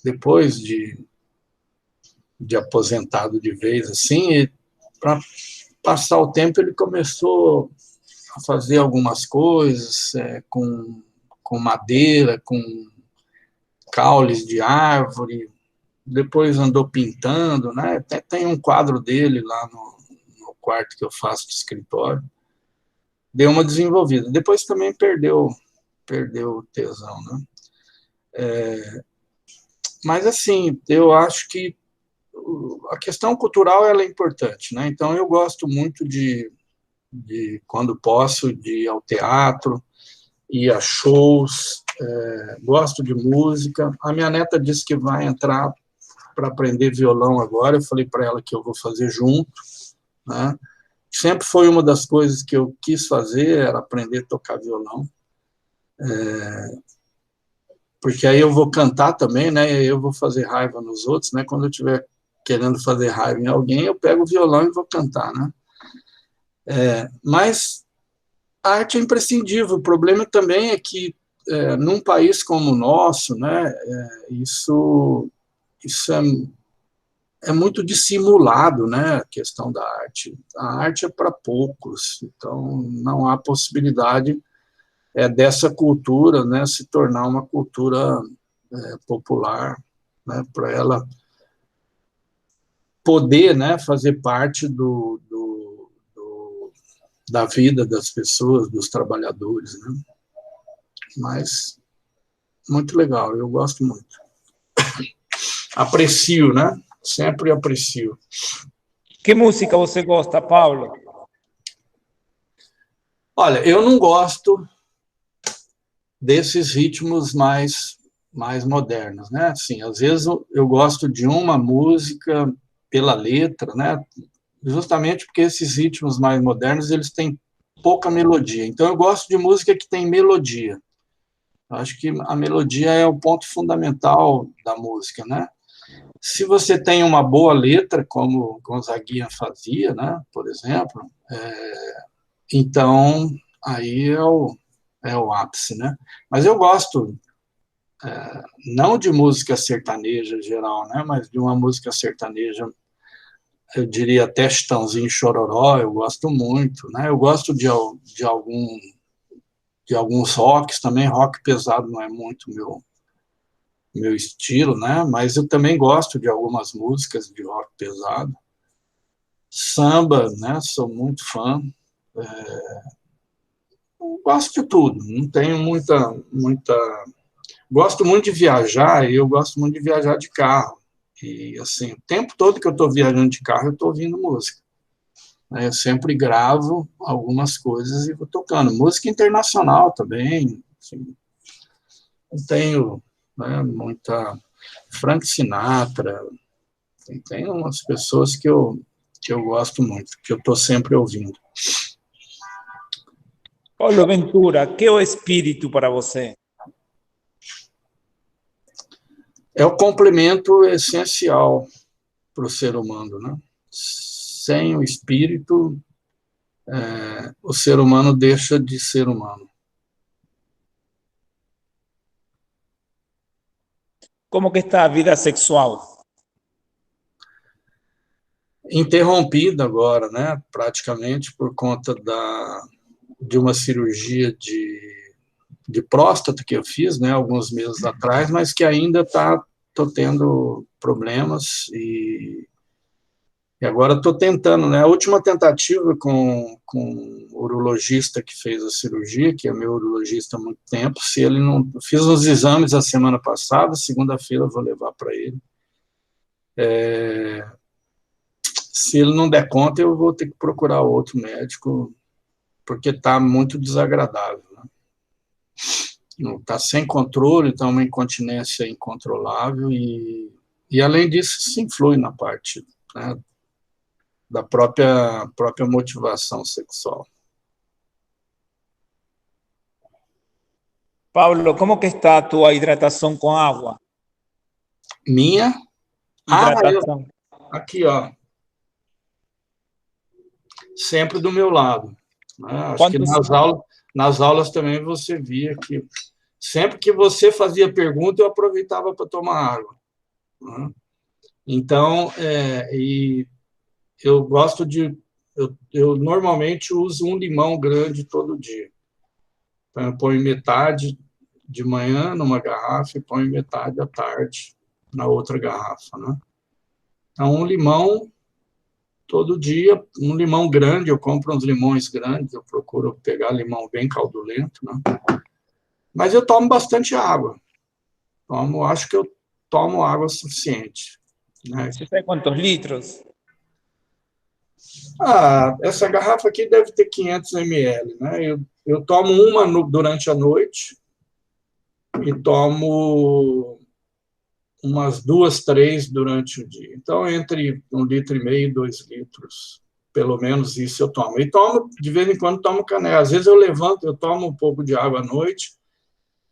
depois de de aposentado de vez, assim, e para passar o tempo ele começou a fazer algumas coisas com madeira, com caules de árvore, depois andou pintando, né? Tem um quadro dele lá no quarto que eu faço de escritório, deu uma desenvolvida. Depois também perdeu o tesão, né? Mas, assim, eu acho que a questão cultural ela é importante, né? Então, eu gosto muito quando posso, de ir ao teatro, ir a shows, gosto de música. A minha neta disse que vai entrar para aprender violão agora, eu falei para ela que eu vou fazer junto, né? Sempre foi uma das coisas que eu quis fazer, era aprender a tocar violão, porque aí eu vou cantar também, né? E aí eu vou fazer raiva nos outros, né? Quando eu estiver querendo fazer raiva em alguém, eu pego o violão e vou cantar, né? Mas a arte é imprescindível. O problema também é que, num país como o nosso, né? Isso é muito dissimulado, né? A questão da arte. A arte é para poucos, então não há possibilidade dessa cultura, né? Se tornar uma cultura popular, né? Para ela poder, né? Fazer parte da vida das pessoas, dos trabalhadores, né? Mas muito legal, eu gosto muito. Aprecio, né? Sempre aprecio. Que música você gosta, Paulo? Olha, eu não gosto desses ritmos mais modernos, né? Assim, às vezes eu gosto de uma música pela letra, né? Justamente porque esses ritmos mais modernos, eles têm pouca melodia. Então, eu gosto de música que tem melodia. Eu acho que a melodia é o ponto fundamental da música, né? Se você tem uma boa letra, como Gonzaguinha fazia, né? Por exemplo, então aí é o ápice, né? Mas eu gosto não de música sertaneja geral, né? Mas de uma música sertaneja, eu diria até Chitãozinho Chororó, eu gosto muito, né? Eu gosto de alguns rocks também, rock pesado não é muito meu estilo, né? Mas eu também gosto de algumas músicas de rock pesado. Samba, né? Sou muito fã. Gosto de tudo, não tenho muita. Gosto muito de viajar, e eu gosto muito de viajar de carro. E, assim, o tempo todo que eu estou viajando de carro, eu estou ouvindo música. Eu sempre gravo algumas coisas e vou tocando. Música internacional também. Assim, eu tenho, né, muita. Frank Sinatra. Tem umas pessoas que eu gosto muito, que eu estou sempre ouvindo. Paulo Ventura, que é o espírito para você? É o complemento essencial para o ser humano, né? Sem o espírito, o ser humano deixa de ser humano. Como que está a vida sexual? Interrompida agora, né? Praticamente por conta de uma cirurgia de próstata que eu fiz, né? Alguns meses atrás, mas que ainda estou tendo problemas e agora estou tentando, né? A última tentativa com o urologista que fez a cirurgia, que é meu urologista há muito tempo, se ele não... Fiz os exames a semana passada, segunda-feira eu vou levar para ele. Se ele não der conta, eu vou ter que procurar outro médico, porque está muito desagradável, né? Está sem controle, está uma incontinência incontrolável e além disso, isso influi na parte, né, da própria motivação sexual. Paulo, como que está a tua hidratação com água? Minha? Hidratação. Aqui, ó. Sempre do meu lado, né? Acho que nas aulas também você via que sempre que você fazia pergunta, eu aproveitava para tomar água, né? Então, e eu gosto de... Eu normalmente uso um limão grande todo dia. Então, eu ponho metade de manhã numa garrafa e ponho metade à tarde na outra garrafa, né? Então, um limão todo dia, um limão grande, eu compro uns limões grandes, eu procuro pegar limão bem caudulento, né? Mas eu tomo bastante água. Acho que eu tomo água suficiente, né? ¿Se sabe cuántos litros? Essa garrafa aqui deve ter 500 ml, né? Eu tomo uma durante a noite e tomo umas 2, 3 durante o dia. Então, entre 1,5 litro e 2 litros, pelo menos isso eu tomo. E tomo, de vez em quando, tomo caneca. Às vezes eu levanto, eu tomo um pouco de água à noite,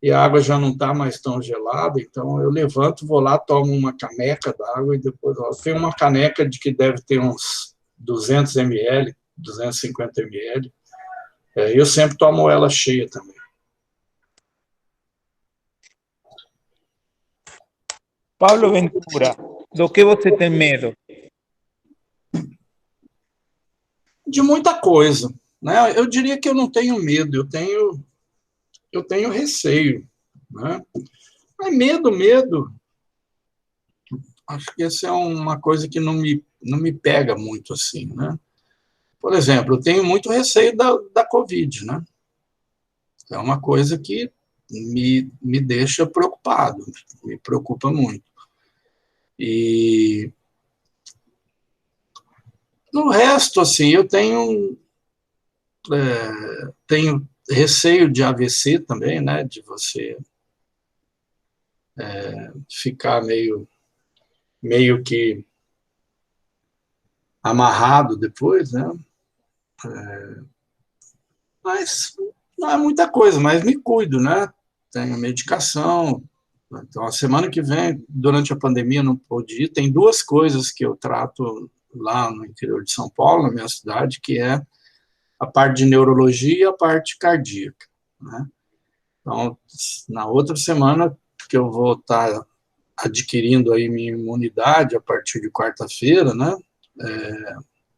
e a água já não está mais tão gelada, então eu levanto, vou lá, tomo uma caneca d'água e depois... Tem uma caneca de que deve ter uns 200 ml, 250 ml. Eu sempre tomo ela cheia também. Pablo Ventura, do que você tem medo? De muita coisa, né? Eu diria que eu não tenho medo, eu tenho receio, né? Mas medo, acho que essa é uma coisa que não me pega muito assim, né? Por exemplo, eu tenho muito receio da Covid, né? É uma coisa que me deixa preocupado, me preocupa muito. E no resto, assim, eu tenho receio de AVC também, né? De você ficar meio que amarrado depois, né? Mas não é muita coisa, mas me cuido, né? Tenho medicação. Então, a semana que vem, durante a pandemia, não pude ir. Tem 2 coisas que eu trato lá no interior de São Paulo, na minha cidade, que é a parte de neurologia e a parte cardíaca, né? Então, na outra semana que eu vou estar adquirindo aí minha imunidade a partir de quarta-feira, né?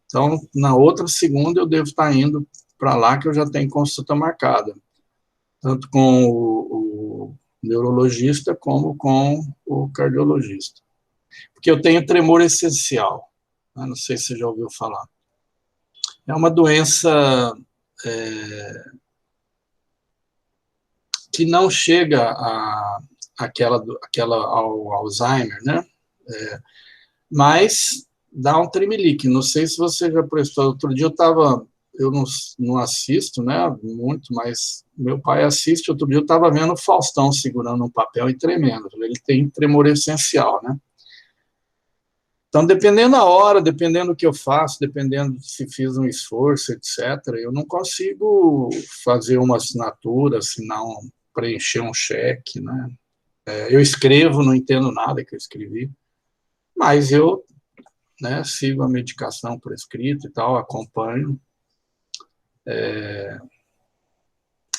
Então, na outra segunda eu devo estar indo para lá, que eu já tenho consulta marcada, tanto com o neurologista como com o cardiologista. Porque eu tenho tremor essencial, né? Não sei se você já ouviu falar. É uma doença que não chega àquela ao Alzheimer, né? Mas dá um tremelique. Não sei se você já prestou. Outro dia eu não assisto, né, muito, mas meu pai assiste. Outro dia eu estava vendo o Faustão segurando um papel e tremendo. Ele tem tremor essencial, né? Então, dependendo da hora, dependendo do que eu faço, dependendo se fiz um esforço, etc., eu não consigo fazer uma assinatura, assinar preencher um cheque, né? Eu escrevo, não entendo nada que eu escrevi, mas eu, né, sigo a medicação prescrita e tal, acompanho.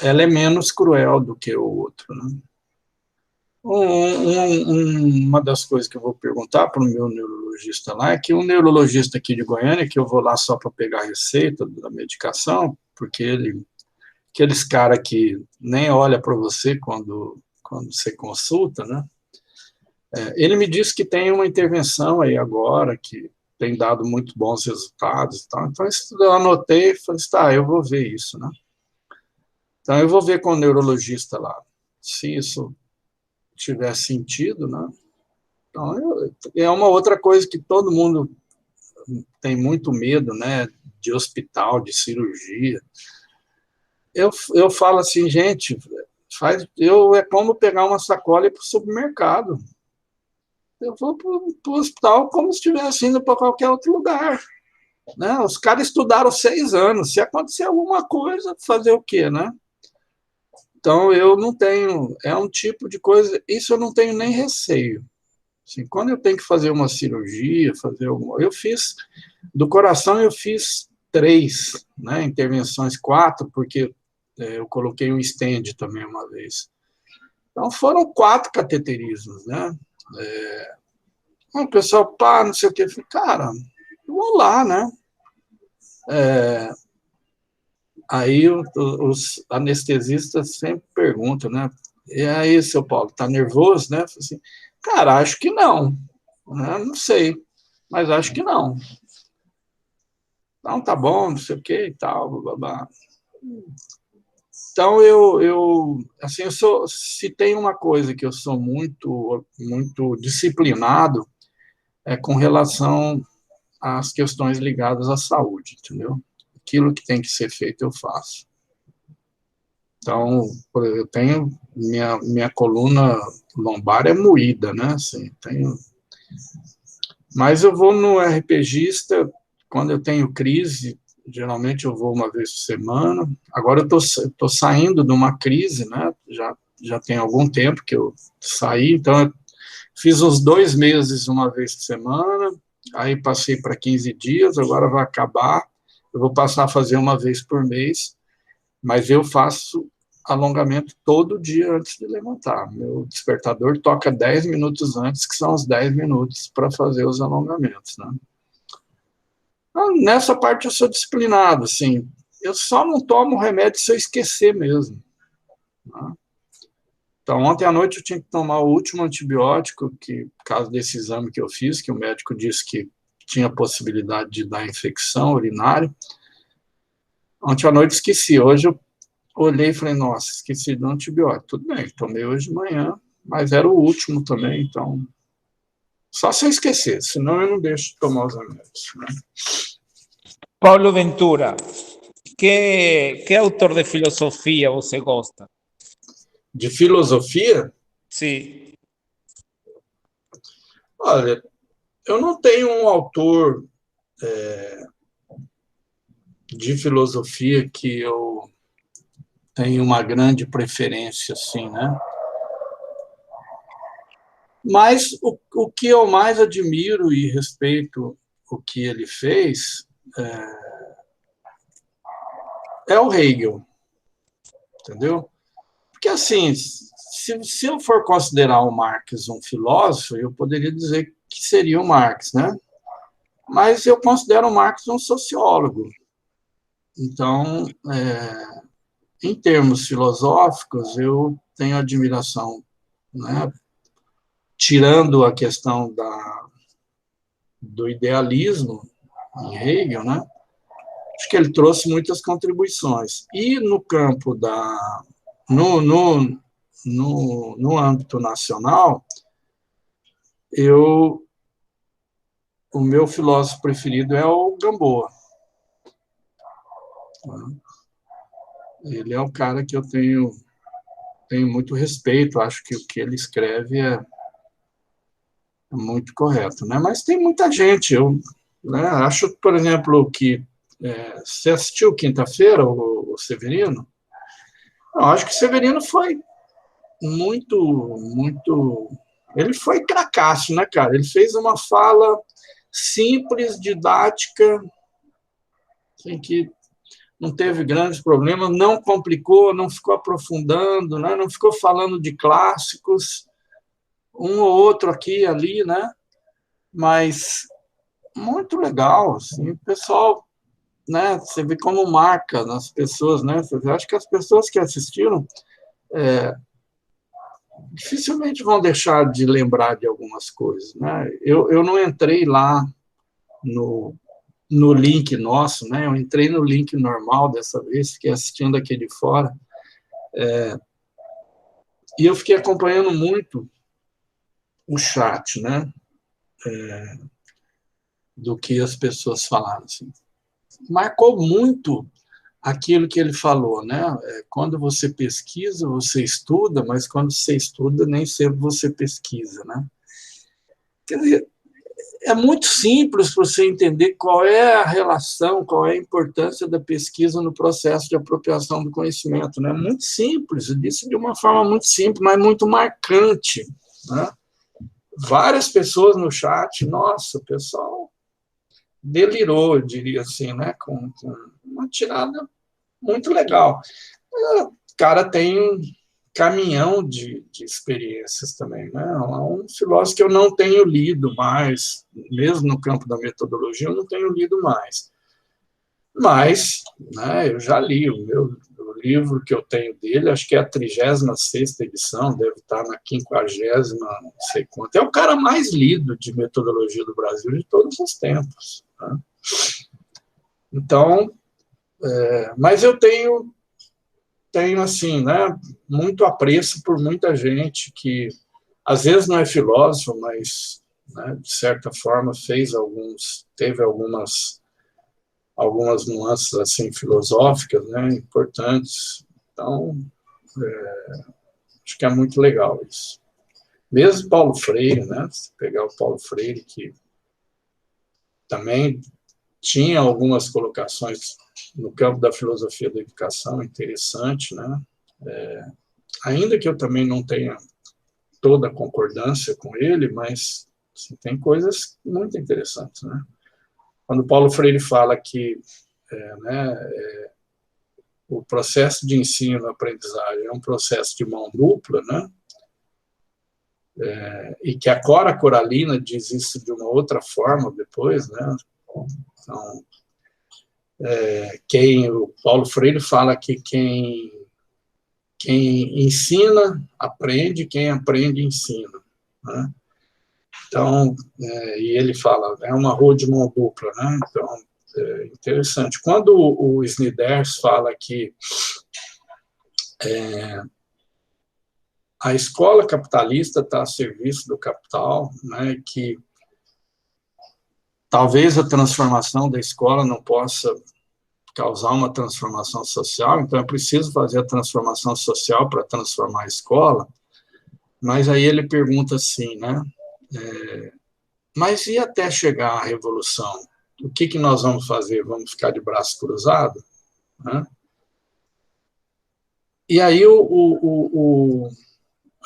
Ela é menos cruel do que o outro, né? Uma das coisas que eu vou perguntar para o meu neurologista lá é que um neurologista aqui de Goiânia, que eu vou lá só para pegar a receita da medicação, porque aqueles caras que nem olha para você quando você consulta, né? Ele me disse que tem uma intervenção aí agora, que tem dado muito bons resultados. Então, eu anotei e falei, tá, eu vou ver isso, né? Então, eu vou ver com o neurologista lá, se isso tiver sentido, né? Então, é uma outra coisa que todo mundo tem muito medo, né? De hospital, de cirurgia. Eu falo assim, gente, é como pegar uma sacola e ir para o supermercado. Eu vou para o hospital como se estivesse indo para qualquer outro lugar, né? Os caras estudaram 6 anos. Se acontecer alguma coisa, fazer o quê, né? Então, eu não tenho... É um tipo de coisa... Isso eu não tenho nem receio. Assim, quando eu tenho que fazer uma cirurgia, eu fiz... Do coração, eu fiz 3, né? Intervenções, 4, porque eu coloquei um stent também uma vez. Então, foram 4 cateterismos, né? O pessoal, pá, não sei o quê. Eu falei, cara, eu vou lá, né? Aí os anestesistas sempre perguntam, né? E aí, seu Paulo, tá nervoso, né? Eu falei assim, cara, acho que não. Né? Não sei, mas acho que não. Não, tá bom, não sei o que e tal, blá, blá, blá. Então, assim, se tem uma coisa que eu sou muito disciplinado, é com relação às questões ligadas à saúde, entendeu? Aquilo que tem que ser feito, eu faço. Então, eu tenho, minha coluna lombar é moída, né? Assim, tenho, mas eu vou no RPGista quando eu tenho crise, geralmente eu vou uma vez por semana. Agora eu tô saindo de uma crise, né? Já tem algum tempo que eu saí, então eu fiz uns 2 meses uma vez por semana, aí passei para 15 dias, agora vai acabar. Eu vou passar a fazer uma vez por mês, mas eu faço alongamento todo dia antes de levantar. Meu despertador toca 10 minutos antes, que são os 10 minutos para fazer os alongamentos, né? Então, nessa parte eu sou disciplinado, assim. Eu só não tomo remédio se eu esquecer mesmo, né? Então, ontem à noite eu tinha que tomar o último antibiótico, que, por causa desse exame que eu fiz, que o médico disse que tinha possibilidade de dar infecção urinária. Ontem à noite esqueci. Hoje eu olhei e falei, nossa, esqueci do antibiótico. Tudo bem, tomei hoje de manhã, mas era o último também, então... Só se eu esquecer, senão eu não deixo de tomar os remédios, né? Paulo Ventura, que autor de filosofia você gosta? De filosofia, Sim. olha, eu não tenho um autor de filosofia que eu tenho uma grande preferência, assim, né? Mas o que eu mais admiro e respeito o que ele fez é o Hegel, entendeu? Porque, assim, se eu for considerar o Marx um filósofo, eu poderia dizer que seria o Marx, né? Mas eu considero o Marx um sociólogo. Então, em termos filosóficos, eu tenho admiração, né? Tirando a questão do idealismo em Hegel, né? Acho que ele trouxe muitas contribuições. E no campo no âmbito nacional, o meu filósofo preferido é o Gamboa. Ele é um cara que eu tenho muito respeito, acho que o que ele escreve é muito correto, né? Mas tem muita gente, né, acho, por exemplo, que você assistiu quinta-feira o Severino? Eu acho que o Severino foi muito... Ele foi cracaço, né, cara? Ele fez uma fala simples, didática, assim, que não teve grandes problemas, não complicou, não ficou aprofundando, né? Não ficou falando de clássicos, um ou outro aqui e ali, né? Mas muito legal, assim, o pessoal, né? Você vê como marca nas pessoas, né? Eu acho que as pessoas que assistiram dificilmente vão deixar de lembrar de algumas coisas, né? Eu não entrei lá no link nosso, né? Eu entrei no link normal dessa vez, fiquei assistindo aqui de fora, e eu fiquei acompanhando muito o chat, né? Do que as pessoas falaram. Assim. Marcou muito aquilo que ele falou, né? Quando você pesquisa, você estuda, mas quando você estuda, nem sempre você pesquisa, né? Quer dizer, é muito simples para você entender qual é a relação, qual é a importância da pesquisa no processo de apropriação do conhecimento, né? Muito simples, eu disse de uma forma muito simples, mas muito marcante, né? Várias pessoas no chat, nossa, o pessoal delirou, eu diria assim, né? Com uma tirada muito legal. O cara tem caminhão de experiências também, né? É um filósofo que eu não tenho lido mais, mesmo no campo da metodologia, eu não tenho lido mais. Mas, né, eu já li o livro que eu tenho dele, acho que é a 36ª edição, deve estar na 50ª, não sei quanto. É o cara mais lido de metodologia do Brasil de todos os tempos, né? Então, mas eu tenho assim, né, muito apreço por muita gente que, às vezes, não é filósofo, mas, né, de certa forma, teve algumas nuances assim filosóficas, né, importantes. Então, acho que é muito legal isso. Mesmo Paulo Freire, né, se pegar o Paulo Freire, que também tinha algumas colocações no campo da filosofia da educação interessante, né, ainda que eu também não tenha toda a concordância com ele, mas assim, tem coisas muito interessantes, né. Quando Paulo Freire fala que o processo de ensino-aprendizagem é um processo de mão dupla, né? E que a Cora Coralina diz isso de uma outra forma depois, né? Então, o Paulo Freire fala que quem ensina, aprende, quem aprende, ensina, né? Então, e ele fala, é uma rua de mão dupla, né? Então, interessante. Quando o Snyders fala que a escola capitalista está a serviço do capital, né, que talvez a transformação da escola não possa causar uma transformação social, então é preciso fazer a transformação social para transformar a escola, mas aí ele pergunta assim, né, mas e até chegar à revolução? O que nós vamos fazer? Vamos ficar de braço cruzado? Né? E aí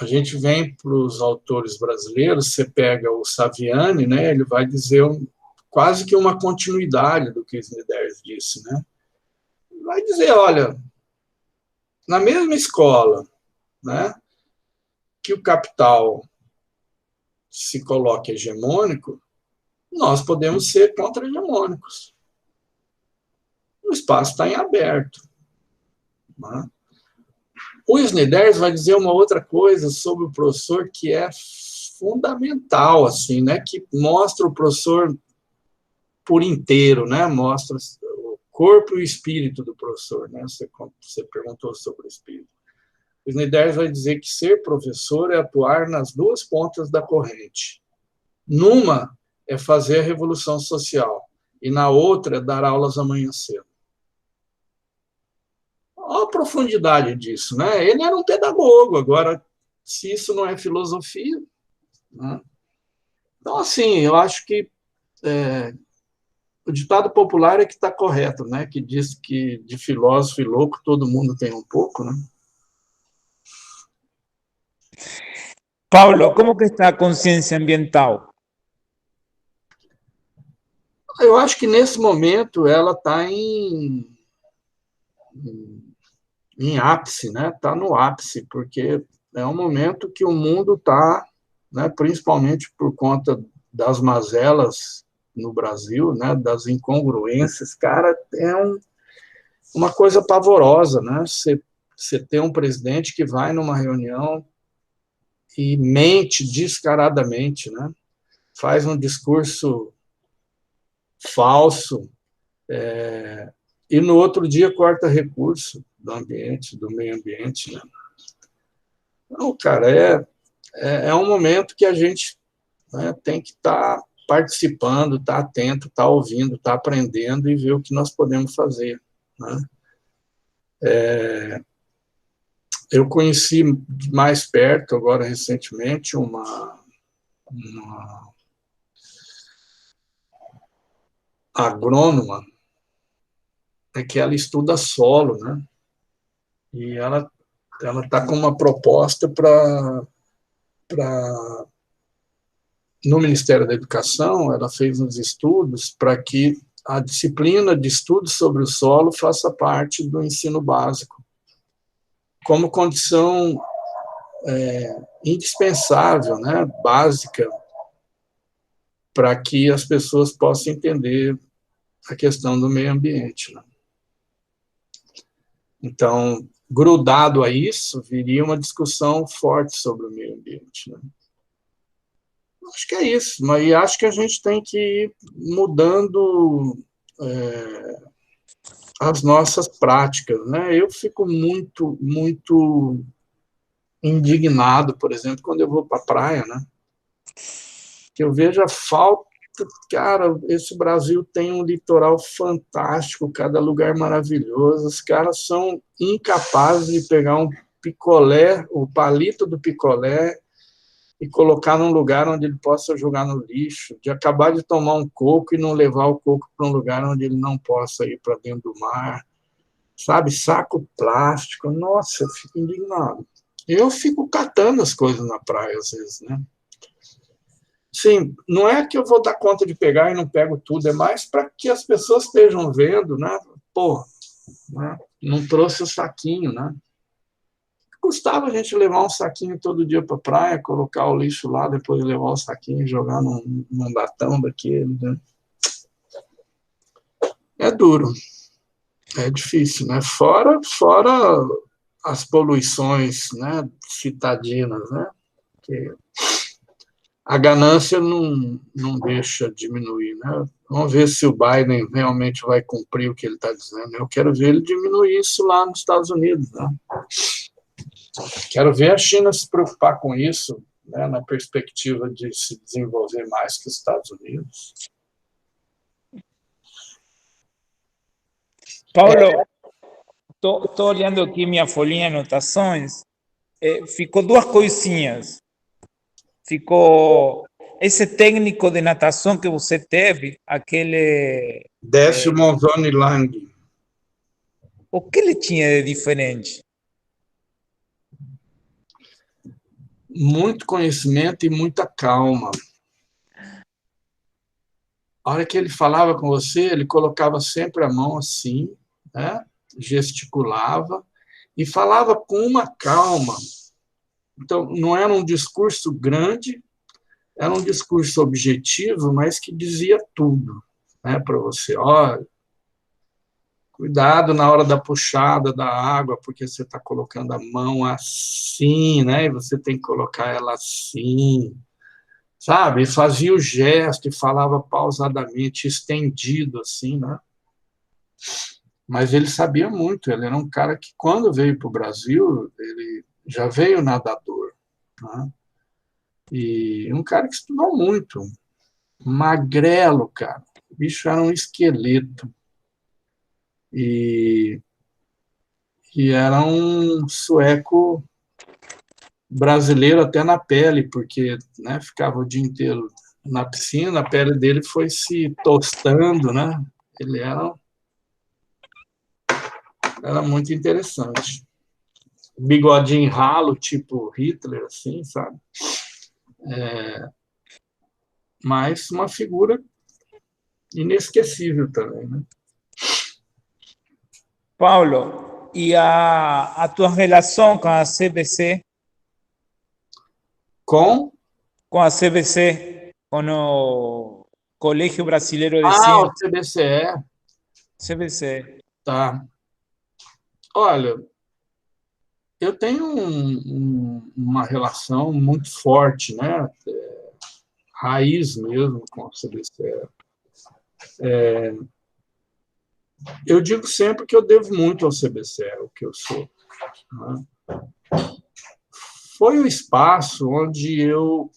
a gente vem para os autores brasileiros, você pega o Saviani, né, ele vai dizer quase que uma continuidade do que Snyders disse, né? Vai dizer, olha, na mesma escola, né, que o capital se coloca hegemônico, nós podemos ser contra-hegemônicos. O espaço está em aberto. Né? O Snyders vai dizer uma outra coisa sobre o professor que é fundamental, assim, né, que mostra o professor por inteiro, né, mostra o corpo e o espírito do professor, né, você perguntou sobre o espírito. O Snyders vai dizer que ser professor é atuar nas duas pontas da corrente. Numa é fazer a revolução social e na outra é dar aulas amanhã cedo. Olha a profundidade disso, né? Ele era um pedagogo, agora, se isso não é filosofia... Né? Então, assim, eu acho que o ditado popular é que está correto, né? Que diz que de filósofo e louco todo mundo tem um pouco, né? Paulo, ¿cómo que está a consciência ambiental? Eu acho que nesse momento ela está em ápice, né? Está no ápice, porque é um momento que o mundo está, né, principalmente por conta das mazelas no Brasil, né, das incongruências, cara, é uma coisa pavorosa, né? Você tem um presidente que vai numa reunião e mente descaradamente, né? Faz um discurso falso, e no outro dia corta recurso do ambiente, do meio ambiente, né? Não, cara, é um momento que a gente, né, tem que estar participando, estar atento, estar ouvindo, estar aprendendo e ver o que nós podemos fazer, né? Eu conheci mais perto, agora recentemente, uma agrônoma, que ela estuda solo, né? E ela está com uma proposta no Ministério da Educação, ela fez uns estudos para que a disciplina de estudos sobre o solo faça parte do ensino básico, como condição indispensável, né, básica, para que as pessoas possam entender a questão do meio ambiente, né? Então, grudado a isso, viria uma discussão forte sobre o meio ambiente, né? Acho que é isso, mas acho que a gente tem que ir mudando as nossas práticas, né? Eu fico muito indignado, por exemplo, quando eu vou para a praia, né? Que eu vejo a falta. Cara, esse Brasil tem um litoral fantástico, cada lugar maravilhoso. Os caras são incapazes de pegar um picolé, o palito do picolé, e colocar num lugar onde ele possa jogar no lixo, de acabar de tomar um coco e não levar o coco para um lugar onde ele não possa ir para dentro do mar. Sabe, saco plástico. Nossa, eu fico indignado. Eu fico catando as coisas na praia, às vezes, né? Sim, não é que eu vou dar conta de pegar e não pego tudo, é mais para que as pessoas estejam vendo, né? Pô, né? Não trouxe o saquinho, né? Custava a gente levar um saquinho todo dia para a praia, colocar o lixo lá, depois levar o saquinho e jogar num latão daquele, né? É duro, é difícil, né? Fora as poluições, né, citadinas, né? Que a ganância não deixa diminuir, né? Vamos ver se o Biden realmente vai cumprir o que ele está dizendo. Eu quero ver ele diminuir isso lá nos Estados Unidos, né? Quero ver a China se preocupar com isso, né, na perspectiva de se desenvolver mais que os Estados Unidos. Paulo, estou olhando aqui minha folhinha de anotações. Ficou duas coisinhas. Ficou esse técnico de natação que você teve, aquele. Décio Monzoni Lang. O que ele tinha de diferente? Muito conhecimento e muita calma. A hora que ele falava com você, ele colocava sempre a mão assim, né? Gesticulava e falava com uma calma. Então, não era um discurso grande, era um discurso objetivo, mas que dizia tudo, né, para você. Olha, cuidado na hora da puxada da água, porque você está colocando a mão assim, né? E você tem que colocar ela assim, sabe? E fazia o gesto e falava pausadamente, estendido, assim, né? Mas ele sabia muito. Ele era um cara que, quando veio para o Brasil, ele já veio nadador, né? E um cara que estudou muito, magrelo, cara. O bicho era um esqueleto. E era um sueco brasileiro até na pele, porque, né, ficava o dia inteiro na piscina, a pele dele foi se tostando, né? Ele era muito interessante. Bigodinho ralo, tipo Hitler, assim, sabe? Mas uma figura inesquecível também, né? Paulo, e a tua relação com a CBC? Com Com a CBC, com o Colégio Brasileiro de o Ciências, CBCE, CBC. tá. Olha, eu tenho uma relação muito forte, né? Raiz mesmo com a CBCE. Eu digo sempre que eu devo muito ao CBCE, o que eu sou, né? Foi um espaço onde eu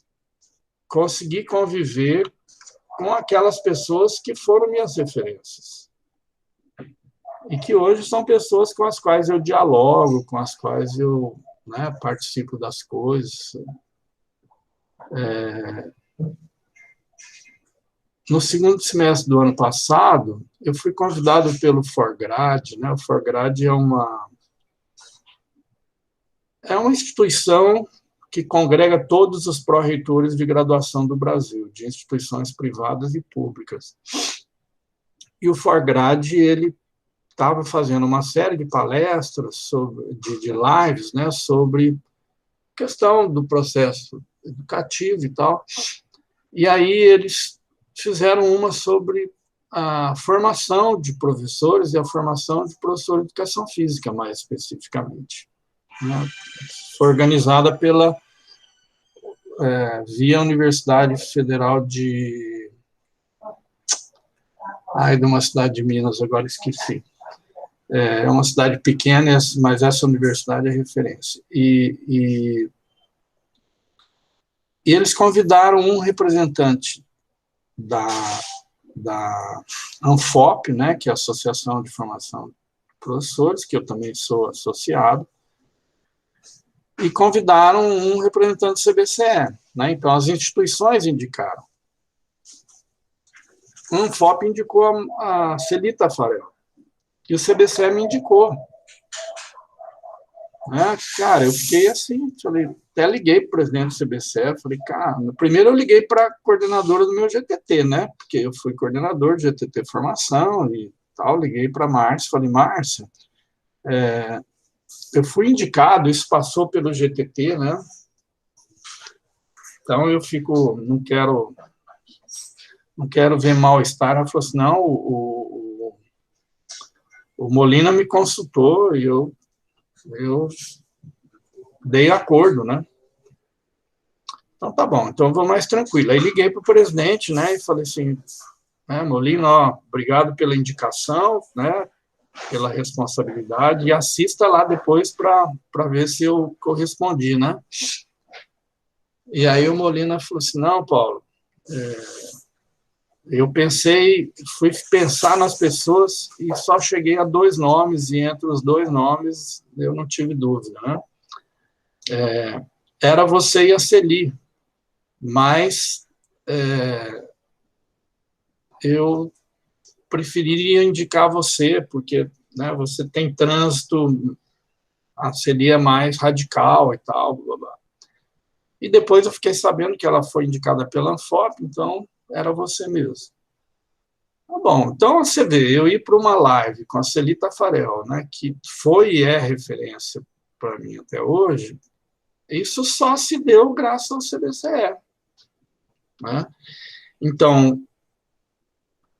consegui conviver com aquelas pessoas que foram minhas referências e que hoje são pessoas com as quais eu dialogo, com as quais eu, né, participo das coisas. No segundo semestre do ano passado, eu fui convidado pelo Forgrad, né? O Forgrad é uma instituição que congrega todos os pró-reitores de graduação do Brasil, de instituições privadas e públicas. E o Forgrad, ele estava fazendo uma série de palestras, de lives, né, sobre questão do processo educativo e tal. E aí eles fizeram uma sobre a formação de professores e a formação de professores de educação física, mais especificamente, né? Foi organizada via Universidade Federal de uma cidade de Minas, agora esqueci. É uma cidade pequena, mas essa universidade é referência. E eles convidaram um representante da ANFOP, né, que é a Associação de Formação de Professores, que eu também sou associado, e convidaram um representante do CBCE, né? Então, as instituições indicaram. A ANFOP indicou a Celita Tafarel, e o CBCE me indicou. Né? Cara, eu fiquei assim, falei, até liguei para o presidente do CBCE, falei, cara, primeiro eu liguei para a coordenadora do meu GTT, né? Porque eu fui coordenador de GTT Formação e tal, liguei para a Márcia, falei, Márcia, eu fui indicado, isso passou pelo GTT, né? Então eu fico, não quero ver mal-estar. Ela falou assim, não, o Molina me consultou e eu dei acordo, né? Então tá bom, então eu vou mais tranquilo. Aí liguei para o presidente, né, e falei assim, Molina, ó, obrigado pela indicação, né, pela responsabilidade, e assista lá depois para ver se eu correspondi, né? E aí o Molina falou assim, não, Paulo, eu fui pensar nas pessoas e só cheguei a 2 nomes, e entre os 2 nomes eu não tive dúvida, né? Era você e a Celi, mas eu preferiria indicar você, porque, né, você tem trânsito, a Celi é mais radical e tal, blá, blá. E depois eu fiquei sabendo que ela foi indicada pela ANFOP, então era você mesmo. Tá bom, então você vê, eu ir para uma live com a Celita Tafarel, né, que foi e é referência para mim até hoje, isso só se deu graças ao CBCE. Né? Então,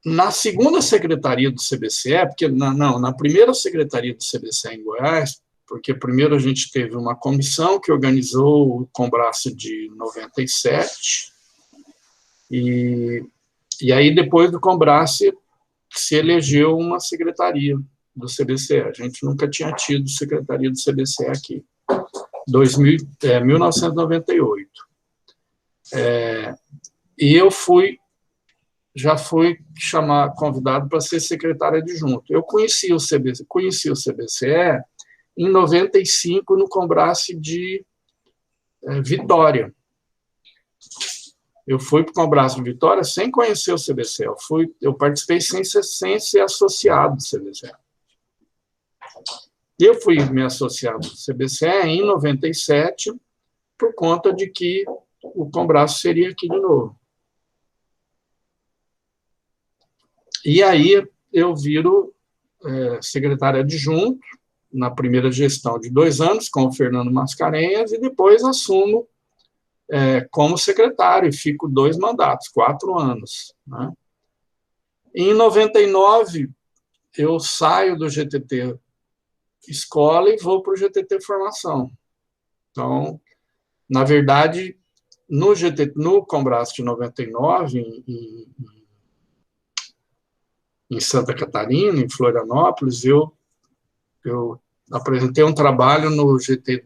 na segunda secretaria do CBCE, porque na primeira secretaria do CBCE em Goiás, porque primeiro a gente teve uma comissão que organizou o Combrace de 97, e aí depois do Combrace se elegeu uma secretaria do CBCE. A gente nunca tinha tido secretaria do CBCE aqui. 1998. E eu já fui convidado para ser secretário adjunto. Eu conheci o CBCE em 95 no Combrace de Vitória. Eu fui para o Combrace de Vitória sem conhecer o CBCE. Eu participei sem ser associado do CBCE. Eu fui me associado ao CBCE em 97 por conta de que o Combrace seria aqui de novo. E aí eu viro secretário adjunto na primeira gestão de 2 anos com o Fernando Mascarenhas e depois assumo como secretário e fico 2 mandatos, 4 anos. Né? Em 99 eu saio do GTT Escola e vou para o GTT Formação. Então, na verdade, no Combrace de 99, em Santa Catarina, em Florianópolis, eu apresentei um trabalho no GT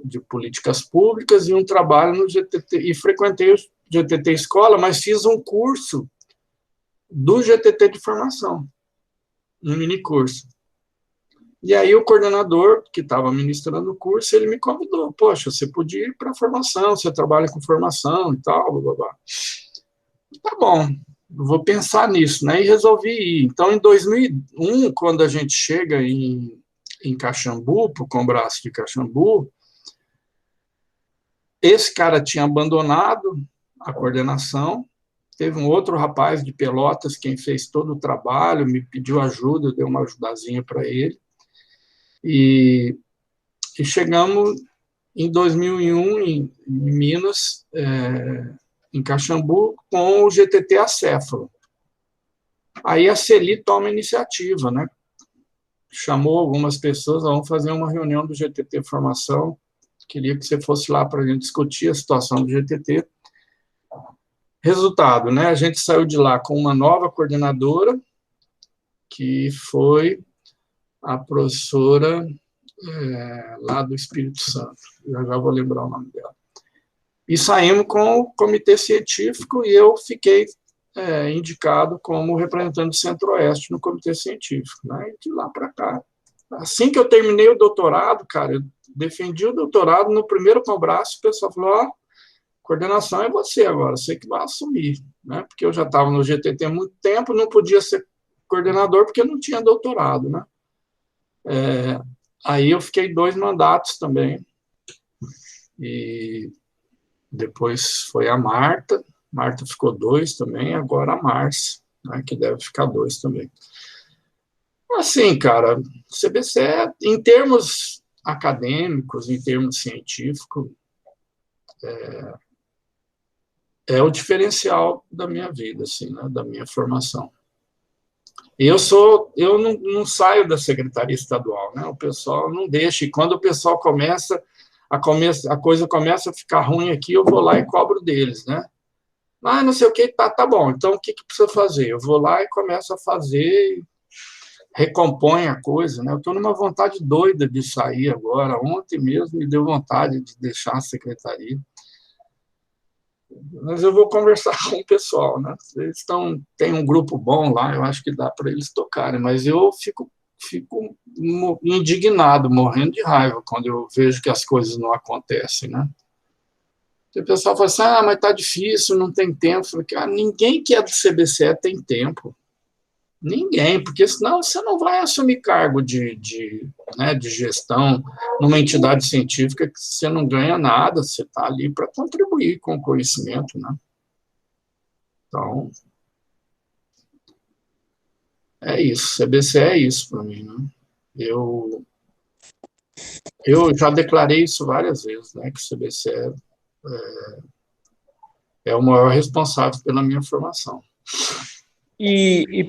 de Políticas Públicas e um trabalho no GTT, e frequentei o GTT Escola, mas fiz um curso do GTT de Formação, um mini curso. E aí o coordenador, que estava ministrando o curso, ele me convidou, poxa, você podia ir para a formação, você trabalha com formação e tal, blá, blá, blá. Tá bom, vou pensar nisso, né? E resolvi ir. Então, em 2001, quando a gente chega em Caxambu, para o Combrace de Caxambu, esse cara tinha abandonado a coordenação, teve um outro rapaz de Pelotas, quem fez todo o trabalho, me pediu ajuda, eu dei uma ajudazinha para ele, e chegamos em 2001, em Minas, em Caxambu, com o GTT Acéfalo. Aí a CELI toma a iniciativa, né? Chamou algumas pessoas, vamos fazer uma reunião do GTT Formação, queria que você fosse lá para a gente discutir a situação do GTT. Resultado, né? A gente saiu de lá com uma nova coordenadora, que foi a professora lá do Espírito Santo, já vou lembrar o nome dela. E saímos com o comitê científico e eu fiquei indicado como representante do Centro-Oeste no comitê científico, né? E de lá para cá. Assim que eu terminei o doutorado, cara, eu defendi o doutorado no primeiro Conbraço, o pessoal falou, ó, coordenação é você agora, você que vai assumir, né? Porque eu já estava no GTT há muito tempo, não podia ser coordenador porque eu não tinha doutorado, né? Aí eu fiquei 2 mandatos também, e depois foi a Marta ficou 2 também, agora a Márcia, né, que deve ficar 2 também. Assim, cara, CBCE, em termos acadêmicos, em termos científicos, é o diferencial da minha vida, assim, né, da minha formação. Eu não saio da secretaria estadual, né? O pessoal não deixa, e quando o pessoal começa, a coisa começa a ficar ruim aqui, eu vou lá e cobro deles, né? Ah, não sei o que, tá bom, então o que precisa fazer? Eu vou lá e começo a fazer, recompõe a coisa, né? Eu estou numa vontade doida de sair agora, ontem mesmo me deu vontade de deixar a secretaria. Mas eu vou conversar com o pessoal, né? Eles tem um grupo bom lá, eu acho que dá para eles tocarem, mas eu fico indignado, morrendo de raiva quando eu vejo que as coisas não acontecem, né? O pessoal fala assim, mas tá difícil, não tem tempo. Eu falei, cara, ninguém que é do CBCE tem tempo. Ninguém, porque senão você não vai assumir cargo né, de gestão numa entidade científica que você não ganha nada, você está ali para contribuir com o conhecimento, né? Então, é isso, CBCE é isso para mim, né? Eu já declarei isso várias vezes, né, que o CBCE é o maior responsável pela minha formação.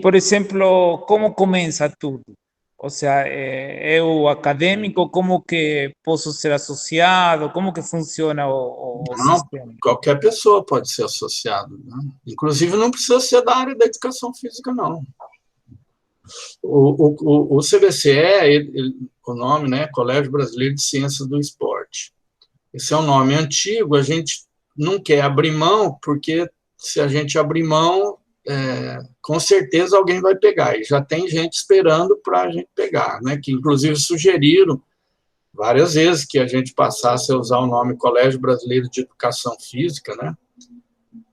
Por exemplo, como começa tudo? Ou seja, eu acadêmico, como que posso ser associado? Como que funciona o Não, sistema? qualquer pessoa pode ser associado, né? Inclusive não precisa ser da área da educação física, não. O CBCE, o nome, né, Colégio Brasileiro de Ciências do Esporte. Esse é um nome antigo, a gente não quer abrir mão, porque se a gente abrir mão, com certeza alguém vai pegar, e já tem gente esperando para a gente pegar, né, que inclusive sugeriram várias vezes que a gente passasse a usar o nome Colégio Brasileiro de Educação Física, né?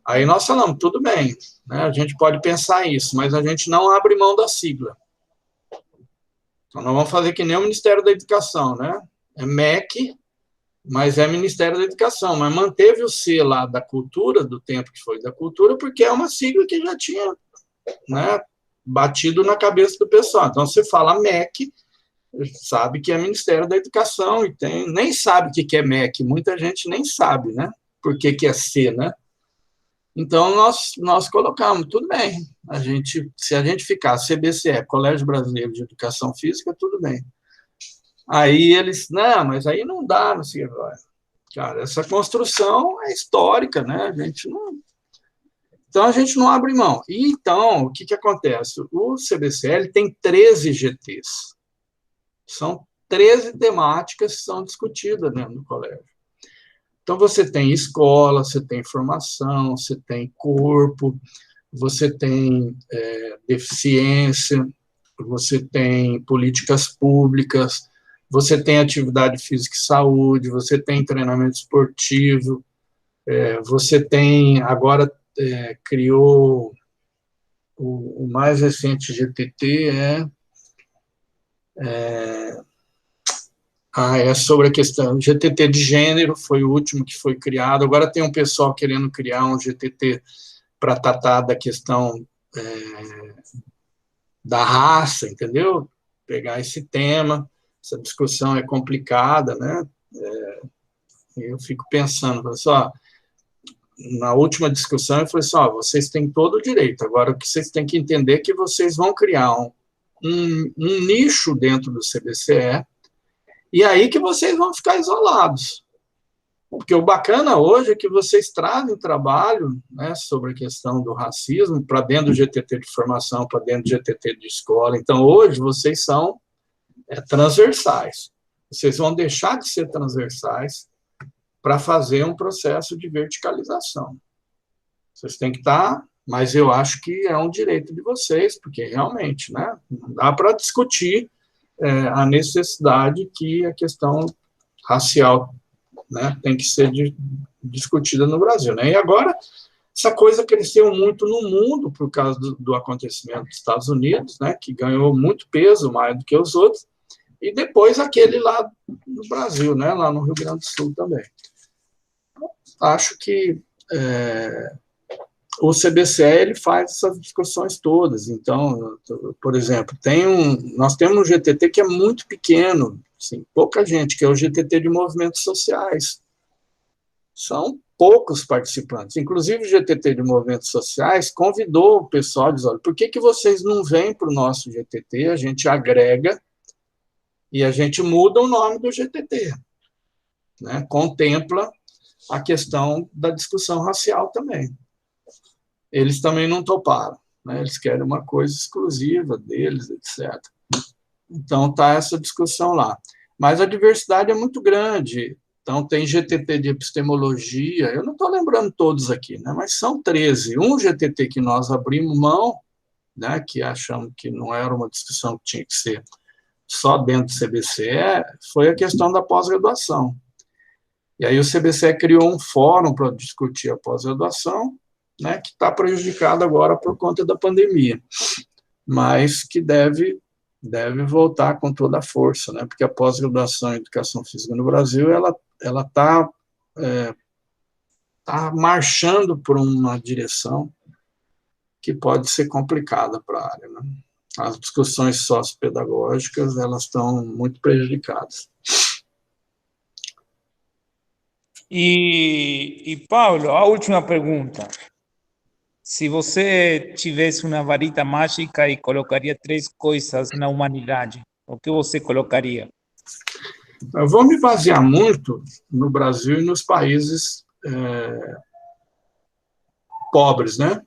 Aí nós falamos, tudo bem, né, a gente pode pensar isso, mas a gente não abre mão da sigla. Então, nós vamos fazer que nem o Ministério da Educação, né? É MEC, mas é Ministério da Educação, mas manteve o C lá da cultura, do tempo que foi da cultura, porque é uma sigla que já tinha, né, batido na cabeça do pessoal. Então, você fala MEC, sabe que é Ministério da Educação, e nem sabe o que é MEC, muita gente nem sabe, né? Por que é C, né? Então, nós colocamos, tudo bem, se a gente ficar CBCE, Colégio Brasileiro de Educação Física, tudo bem. Aí eles, não, mas aí não dá, não sei o que. Cara, essa construção é histórica, né? Então, a gente não abre mão. E, então, o que acontece? O CBCL tem 13 GTs. São 13 temáticas que são discutidas dentro do colégio. Então, você tem escola, você tem formação, você tem corpo, você tem deficiência, você tem políticas públicas, você tem atividade física e saúde, você tem treinamento esportivo, você tem, agora criou o mais recente GTT, é sobre a questão, GTT de gênero foi o último que foi criado, agora tem um pessoal querendo criar um GTT para tratar da questão da raça, entendeu? Pegar esse tema, essa discussão é complicada, né? eu fico pensando, só na última discussão, eu falei assim, ó, vocês têm todo o direito, agora o que vocês têm que entender é que vocês vão criar um nicho dentro do CBCE, e aí que vocês vão ficar isolados. Porque o bacana hoje é que vocês trazem trabalho, né, sobre a questão do racismo para dentro do GTT de formação, para dentro do GTT de escola. Então, hoje, vocês são transversais. Vocês vão deixar de ser transversais para fazer um processo de verticalização. Vocês têm que estar, mas eu acho que é um direito de vocês, porque realmente, né, não dá para discutir a necessidade que a questão racial, né, tem que ser discutida no Brasil. Né? E agora, essa coisa cresceu muito no mundo por causa do acontecimento dos Estados Unidos, né, que ganhou muito peso, mais do que os outros, e depois aquele lá no Brasil, né, lá no Rio Grande do Sul também. Acho que o CBCE ele faz essas discussões todas. Então, por exemplo, nós temos um GTT que é muito pequeno, assim, pouca gente, que é o GTT de movimentos sociais. São poucos participantes. Inclusive, o GTT de movimentos sociais convidou o pessoal, diz, olha, por que vocês não vêm para o nosso GTT? A gente agrega e a gente muda o nome do GTT. Né? Contempla a questão da discussão racial também. Eles também não toparam, né? Eles querem uma coisa exclusiva deles, etc. Então, está essa discussão lá. Mas a diversidade é muito grande. Então, tem GTT de epistemologia, eu não estou lembrando todos aqui, né? Mas são 13. Um GTT que nós abrimos mão, né? Que achamos que não era uma discussão que tinha que ser só dentro do CBCE, foi a questão da pós-graduação. E aí o CBCE criou um fórum para discutir a pós-graduação, né, que está prejudicado agora por conta da pandemia, mas que deve voltar com toda a força, né, porque a pós-graduação em educação física no Brasil, ela está marchando por uma direção que pode ser complicada para a área, né? As discussões sociopedagógicas, elas estão muito prejudicadas. E Paulo, a última pergunta. Se você tivesse uma varita mágica e colocaria 3 coisas na humanidade, o que você colocaria? Eu vou me basear muito no Brasil e nos países pobres, né?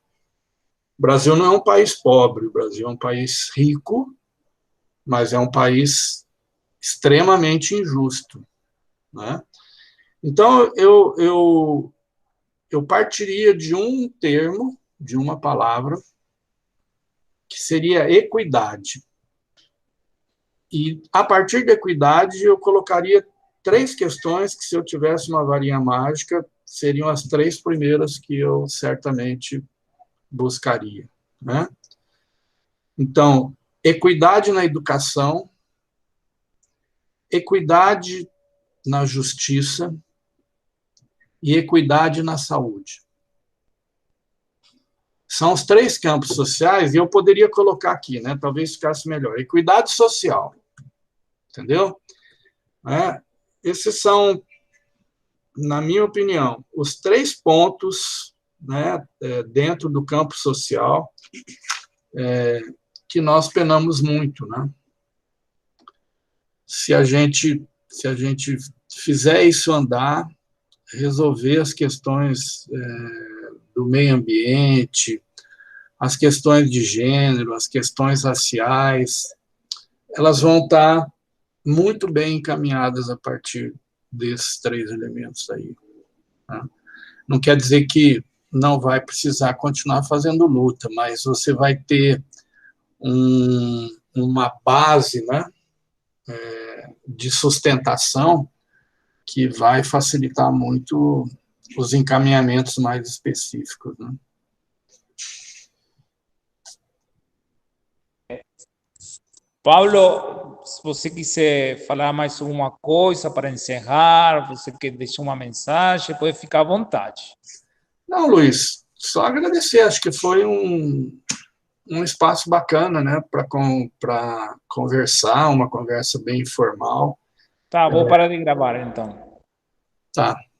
O Brasil não é um país pobre, o Brasil é um país rico, mas é um país extremamente injusto, né? Então, eu partiria de um termo, de uma palavra, que seria equidade. E, a partir da equidade, eu colocaria 3 questões que, se eu tivesse uma varinha mágica, seriam as 3 primeiras que eu certamente buscaria, né? Então, equidade na educação, equidade na justiça e equidade na saúde. São os 3 campos sociais, e eu poderia colocar aqui, né? Talvez ficasse melhor. Equidade social, entendeu? Esses são, na minha opinião, os 3 pontos, né, dentro do campo social que nós penamos muito, né? Se a gente fizer isso andar, resolver as questões do meio ambiente, as questões de gênero, as questões raciais, elas vão estar muito bem encaminhadas a partir desses 3 elementos aí. Tá? Não quer dizer que não vai precisar continuar fazendo luta, mas você vai ter uma base, né, de sustentação que vai facilitar muito os encaminhamentos mais específicos, né? Paulo, se você quiser falar mais alguma coisa para encerrar, você quer deixar uma mensagem, pode ficar à vontade. Não, Luiz, só agradecer, acho que foi um espaço bacana, né, para conversar, uma conversa bem informal. Tá, vou parar de gravar então. Tá.